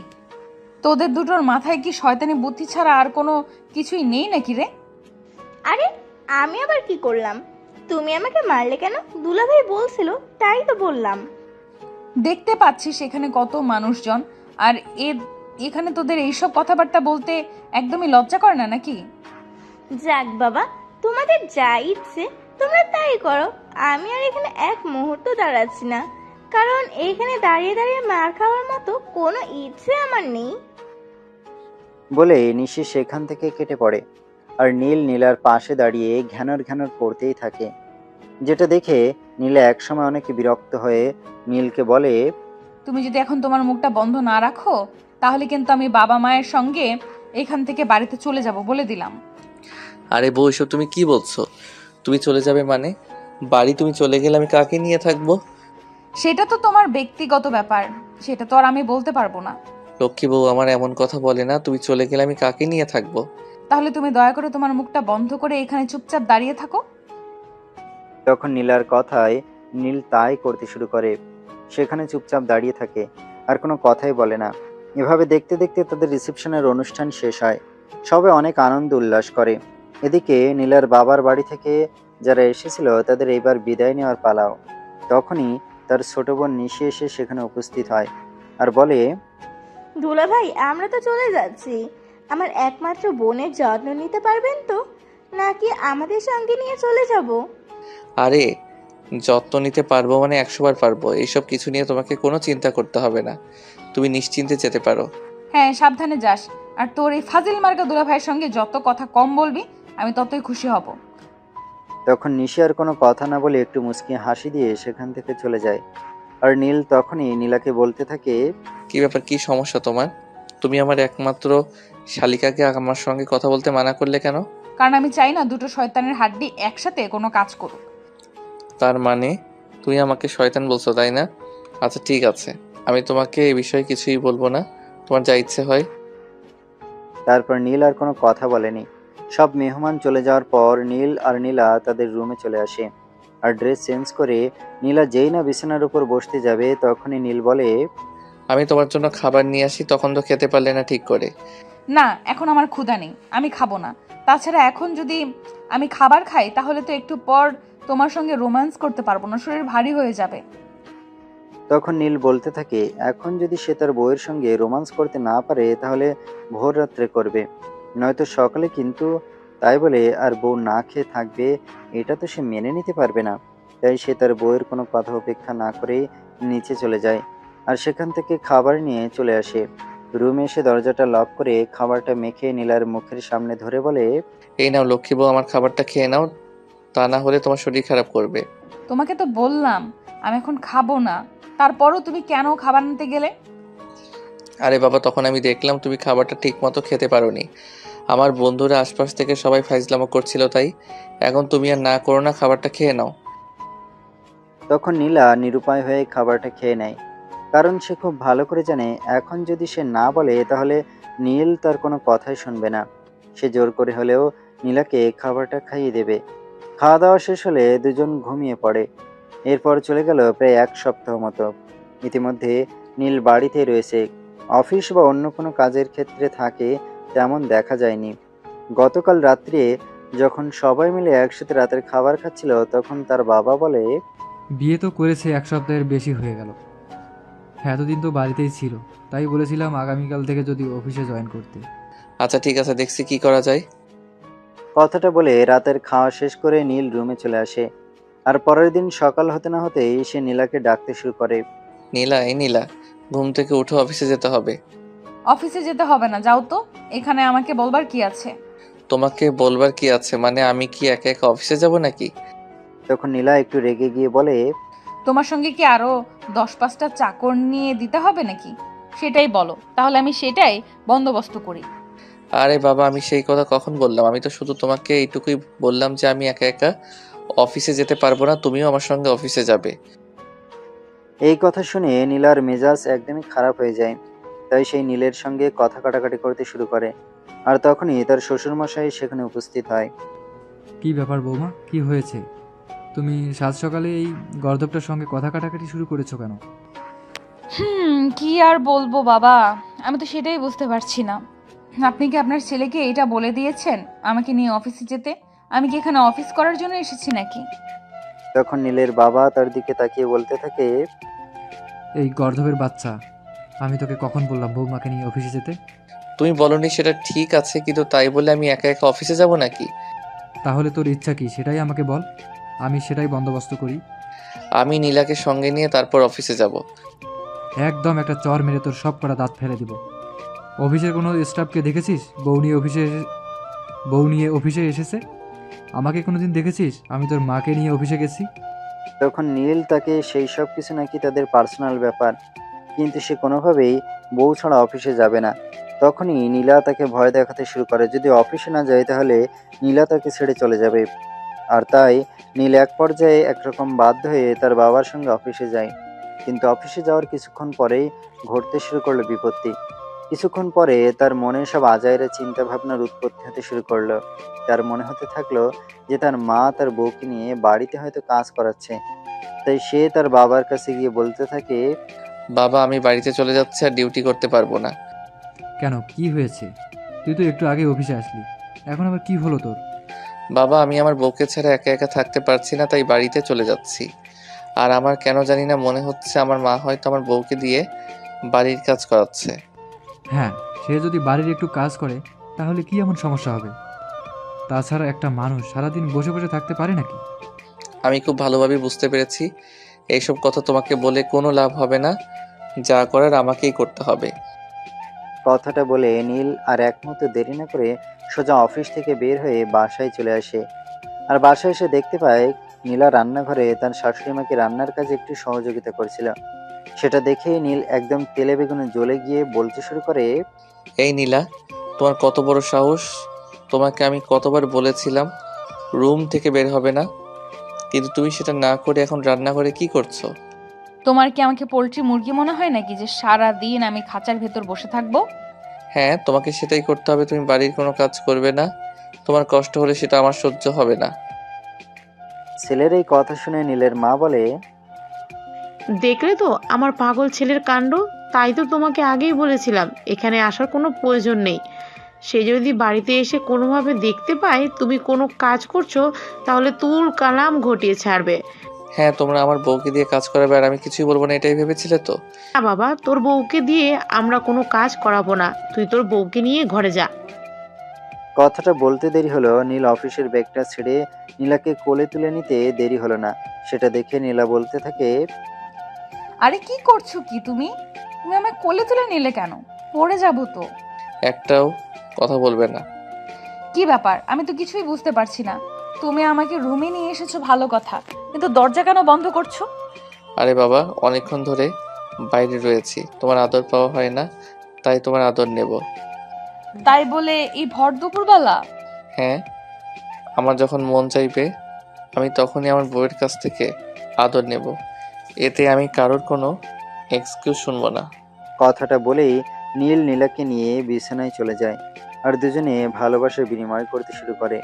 তোদের দুটোর মাথায় কি শয়তানি বুদ্ধি ছাড়া আর কোনো কিছুই নেই নাকি রে? আরে আমি আবার কি করলাম? তুমি আমাকে মারলে কেন? দুলাভাই বলছিল তাই তো বললাম। দেখতে পাচ্ছিস এখানে কত মানুষজন, আর এখানে তোদের এইসব কথাবার্তা বলতে একদমই লজ্জা করে না নাকি? যাক বাবা, তোমাদের যা ইচ্ছে তোমরা তাই করো। আমি আর এখানে এক মুহূর্ত দাঁড়াচ্ছি না, কারণ এখানে দাঁড়িয়ে দাঁড়িয়ে মার খাওয়ার মতো কোনো ইচ্ছে আমার নেই। বলে নিশি সেখান থেকে কেটে পড়ে আর নীল নীলার পাশে দাঁড়িয়ে ঘ্যানর ঘ্যানর করতেই থাকে, যেটা দেখে নীলা একসময় অনেক বিরক্ত হয়ে নীলকে বলে, তুমি যদি এখন তোমার মুখটা বন্ধ না রাখো তাহলে কিন্তু আমি বাবা মায়ের সঙ্গে এখান থেকে বাড়িতে চলে যাব বলে দিলাম। আরে বউ, এসব তুমি কি বলছো? তুমি চলে যাবে মানে? বাড়ি তুমি চলে গেলে আমি কাকে নিয়ে থাকবো? সেটা তো তোমার ব্যক্তিগত ব্যাপার, সেটা তো আর আমি বলতে পারবো না। লক্ষ্মী বউ আমার এমন কথা বলে না, তুমি চলে গেলে আমি কাকে নিয়ে থাকবো? তাহলে তুমি দয়া করে তোমার মুখটা বন্ধ করে এখানে চুপচাপ দাঁড়িয়ে থাকো। তখন নীলার কথায় নীল তাই করতে শুরু করে। সেখানে চুপচাপ দাঁড়িয়ে থাকে আর কোনো কথাই বলে না। এভাবে দেখতে দেখতে তাদের রিসেপশনের অনুষ্ঠান শেষ হয়। সবাই অনেক আনন্দ উল্লাস করে। এদিকে নীলার বাবার বাড়ি থেকে যারা এসেছিল তাদের এইবার বিদায় নেওয়ার পালাও। তখনই তার ছোট বোন নিশি এসে সেখানে উপস্থিত হয় আর বলে, দুলাভাই আমরা তো চলে যাচ্ছি, আমার একমাত্র বোনের যত্ন নিতে পারবেন তো, নাকি আমাদের সঙ্গে নিয়ে চলে যাব? আরে যত্ন নিতে পারবো মানে 100 বার পারবো, এইসব কিছু নিয়ে তোমাকে কোনো চিন্তা করতে হবে না, তুমি নিশ্চিন্তে যেতে পারো। হ্যাঁ, সাবধানে যাস। আর তোর এই ফাজিল মার্কা দুলাভাইয়ের সঙ্গে যত কথা কম বলবি আমি ততই খুশি হব। তখন নিশি আর কোনো কথা না বলে একটু মুচকি হাসি দিয়ে সেখান থেকে চলে যায়। আর নীল তখনই নীলাকে বলতে থাকে, কি ব্যাপার, কি সমস্যা তোমার? তুমি আমার একমাত্র শালিকাকে আমার সঙ্গে কথা বলতে মানা করলে কেন? কারণ আমি চাই না দুটো শয়তানের হাড্ডি একসাথে কোনো কাজ করুক। তার মানে তুমি আমাকে শয়তান বলছো, তাই না? আচ্ছা ঠিক আছে, আমি তোমাকে এই বিষয়ে কিছুই বলবো না, তোমার যা ইচ্ছে হয়। তারপর নীল আর কোনো কথা বলেনি। সব মেহমান চলে যাওয়ার পর নীল আর নীলা তাদের রুমে চলে আসে। আর ড্রেস চেঞ্জ করে নীলা যেই না বিছানার উপর বসতে যাবে তখনই নীল বলে, আমি তোমার জন্য খাবার নিয়ে আসি, তখন তো খেতে পারলে না ঠিক করে। না, এখন আমার ক্ষুধা নেই, আমি খাবো না। তাছাড়া এখন যদি আমি খাবার খাই তাহলে তো একটু পর তোমার সঙ্গে রোম্যান্স করতে পারবো না, শরীর ভারী হয়ে যাবে। তখন নীল বলতে থাকে, এখন যদি সে তার বউয়ের সঙ্গে রোমান্স করতে না পারে তাহলে ভোর রাত্রে করবে, নয়তো সকালে। কিন্তু তাই বলে আর বউ না খেয়ে থাকবে এটা তো সে মেনে নিতে পারবে না। তাই সে তার বউয়ের কোনো কথা উপেক্ষা না করেই নিচে চলে যায় আর সেখান থেকে খাবার নিয়ে চলে আসে। রুমে এসে দরজাটা লক করে খাবারটা মেখে নীলার মুখের সামনে ধরে বলে, এই নাও লক্ষ্মী বউ, আমার খাবারটা খেয়ে নাও, তা না হলে তোমার শরীর খারাপ করবে। তোমাকে তো বললাম আমি এখন খাবো না, তারপরও তুমি কেন খাবার নিতে গেলে? আরে বাবা, তখন আমি দেখলাম তুমি খাবারটা ঠিক মতো খেতে পারোনি, আমার বন্ধুরা আশপাশ থেকে সবাই ফাইজলামো করছিল, তাই। এখন তুমি আর না করো না, খাবারটা খেয়ে নাও। তখন নীলা নিরুপায় হয়ে খাবারটা খেয়ে নেয়। কারণ সে খুব ভালো করে জানে এখন যদি সে না বলে তাহলে নীল তার কোনো কথাই শুনবে না। সে জোর করে হলেও নীলাকে খাবারটা খাইয়ে দেবে। খাওয়া দাওয়া শেষ হলে দুজন ঘুমিয়ে পড়ে। এরপর চলে গেল প্রায় 1 সপ্তাহ মতো। ইতিমধ্যে নীল বাড়িতেই রয়েছে। অফিস বা অন্য কোনো কাজের ক্ষেত্রে থাকে তেমন দেখা যায়নি। গতকাল রাত্রে যখন সবাই মিলে একসাথে রাতের খাবার খাচ্ছিল তখন তার বাবা বলে, বিয়ে তো করেছে 1 সপ্তাহের বেশি হয়ে গেল। হ্যাঁ, এতদিন তো বাড়িতেই ছিল, তাই বলেছিলাম আগামীকাল থেকে যদি অফিসে জয়েন করতে। আচ্ছা ঠিক আছে, দেখছি কি করা যায়। কথাটা বলে রাতের খাওয়া শেষ করে নীল রুমে চলে আসে। আর পরের দিন সকাল হতে না হতেই সে নীলাকে ডাকতে শুরু করে। নীলা, এই নীলা, ঘুম থেকে উঠে অফিসে যেতে হবে। অফিসে যেতে হবে না, যাও তো। এখানে আমাকে বলবার কি আছে? তোমাকে বলবার কি আছে মানে, আমি কি একা একা অফিসে যাব নাকি? তখন নীলা একটু রেগে গিয়ে বলে, তোমার সঙ্গে কি আরো 10-5টা চাকর নিয়ে দিতে হবে নাকি? সেটাই বলো, তাহলে আমি সেটাই বন্দোবস্ত করি। আরে বাবা, আমি সেই কথা কখন বললাম? আমি তো শুধু তোমাকে এইটুকুই বললাম যে আমি একা একা অফিসে যেতে পারবো না, তুমিও আমার সঙ্গে অফিসে যাবে। এই কথা শুনে নীলার মেজাজ একদমই খারাপ হয়ে যায়। তাই সেই নীলের সঙ্গে কথা কাটাকাটি করতে শুরু করে। আর তখনই তার শ্বশুরমশাই সেখানে উপস্থিত হয়। কি ব্যাপার বৌমা, কি হয়েছে? তুমি সাত সকালে এই গর্দবটার সঙ্গে কথা কাটাকাটি শুরু করেছো কেন? কি আর বলবো বাবা, আমি তো সেটাই বুঝতে পারছি না। আপনি কি আপনার ছেলেকে এটা বলে দিয়েছেন আমাকে নিয়ে অফিসে যেতে? আমি কি এখানে অফিস করার জন্য এসেছি নাকি? তখন নীলের বাবা তার দিকে তাকিয়ে বলতে থাকে, এই গর্দবের বাচ্চা, আমি তোকে কখন বললাম বৌমাকে নিয়ে অফিসে যেতে? তুমি বলনি সেটা ঠিক আছে, কিন্তু তাই বলে আমি একা একা অফিসে যাব নাকি? তাহলে তোর ইচ্ছা কি সেটাই আমাকে বল, আমি সেটাই বন্দোবস্ত করি। আমি নীলাকে সঙ্গে নিয়ে তারপর অফিসে যাব। একদম একটা চর মেরে তোর সব কটা দাঁত ফেলে দিব। অফিসের কোনো স্টাফকে দেখেছিস বউ নিয়ে অফিসে এসেছে? আমাকে কোনোদিন দেখেছিস আমি তোর মাকে নিয়ে অফিসে গেছি? তখন নীল তাকে সেই সব কিছু নাকি তাদের পার্সোনাল ব্যাপার, কিন্তু সে কোনোভাবেই বউ ছাড়া অফিসে যাবে না। তখনই নীলা তাকে ভয় দেখাতে শুরু করে যদি অফিসে না যায় তাহলে নীলা তাকে ছেড়ে চলে যাবে। আর তাই নীল এক পর্যায়ে একরকম বাধ্য হয়ে তার বাবার সঙ্গে অফিসে যায়। কিন্তু অফিসে যাওয়ার কিছুক্ষণ পরেই ঘটতে শুরু করলো বিপত্তি। কিছুক্ষণ পরে তার মনে সব আজাইরা চিন্তা ভাবনার উৎপত্তি হতে শুরু করলো। তার মনে হতে থাকলো যে তার মা তার বউকে নিয়ে বাড়িতে হয়তো কাজ করাচ্ছে। তাই সে তার বাবার কাছে গিয়ে বলতে থাকে, বাবা, আমি বাড়িতে চলে যাচ্ছি, আর ডিউটি করতে পারবো না। কেন, কি হয়েছে? তুই তো একটু আগে অফিসে আসলি, এখন আবার কি হলো তোর? বাবা, আমি আমার বউকে ছাড়া একা একা থাকতে পারছি না, তাই বাড়িতে চলে যাচ্ছি। আর আমার কেন জানি না মনে হচ্ছে আমার মা হয়তো আমার বউকে দিয়ে বাড়ির কাজ করাচ্ছে। হ্যাঁ, সে যদি বাড়ির একটু কাজ করে তাহলে কি এমন সমস্যা হবে? তাছাড়া একটা মানুষ সারাদিন বসে বসে থাকতে পারে নাকি? আমি খুব ভালোভাবে বুঝতে পেরেছি এইসব কথা তোমাকে বলে কোনো লাভ হবে না, যা করার আমাকেই করতে হবে। কথাটা বলে নীল আর এক মুহূর্ত দেরি না করে সোজা অফিস থেকে বের হয়ে বাসায় চলে আসে। আর বাসায় এসে দেখতে পায় নীলা রান্নাঘরে তার শাশুড়ি মাকে রান্নার কাজে একটু সহযোগিতা করছিল। সেটা দেখে নীল একদম তেলে বেগুনে জ্বলে গিয়ে বলতে শুরু করে, এই নীলা, তোমার কত বড় সাহস! তোমাকে আমি কতবার বলেছিলাম রুম থেকে বের হবে না, কিন্তু তুমি সেটা না করে এখন রান্নাঘরে কি করছো? তোমার কি আমাকে পোল্ট্রি মুরগি মনে হয় নাকি যে সারা দিন আমি খাঁচার ভেতর বসে থাকবো? হ্যাঁ, তোমাকে সেটাই করতে হবে, তুমি বাড়ির কোনো কাজ করবে না। তোমার কষ্ট হলে সেটা আমার সহ্য হবে না। ছেলের এই কথা শুনে নীলের মা বলে, দেখলে তো আমার পাগল ছেলের কাণ্ড। তাই তো তোমাকে আগেই বলেছিলাম এখানে আসার কোনো প্রয়োজন নেই। সে যদি বাড়িতে এসে কোনোভাবে দেখতে পায় তুমি কোনো কাজ করছো তাহলে তুল কালাম ঘটিয়ে ছাড়বে। হ্যাঁ, তোমরা আমার বউকে দিয়ে কাজ করাবে আর আমি কিছুই বলবো না, এটাই ভেবেছিলে তো? না বাবা, তোর বউকে দিয়ে আমরা কোনো কাজ করাবো না, তুই তোর বউকে নিয়ে ঘরে যা। কথাটা বলতে দেরি হলো নীল অফিসের ব্যাগটা ছেড়ে নীলাকে কোলে তুলে নিতে দেরি হলো না। সেটা দেখে নীলা বলতে থাকে, আরে কি করছো কি তুমি? তুমি আমায় কোলে তুলে নিলে কেন? পড়ে যাবো তো। একটাও কথা বলবে না। কি ব্যাপার, আমি তো কিছুই বুঝতে পারছি না। তুমি আমাকে রুমে নিয়ে এসেছো ভালো কথা, কিন্তু দরজা কেন বন্ধ করছো? আরে বাবা, অনেকক্ষণ ধরে বাইরে রয়েছি, তোমার আদর পাওয়া হয় না, তাই তোমার আদর নেব। তাই বলে এই ভর দুপুরবেলা? হ্যাঁ, আমার যখন মন চাইবে আমি তখনই আমার বউয়ের কাছ থেকে আদর নেব। এতে আমি কারোর কোনো এক্সকিউজ শুনবো না। কথাটা বলেই নীল নীলাকে নিয়ে বিছানায় চলে যায় আর দুজনে ভালোবাসার বিনিময় করতে শুরু করে।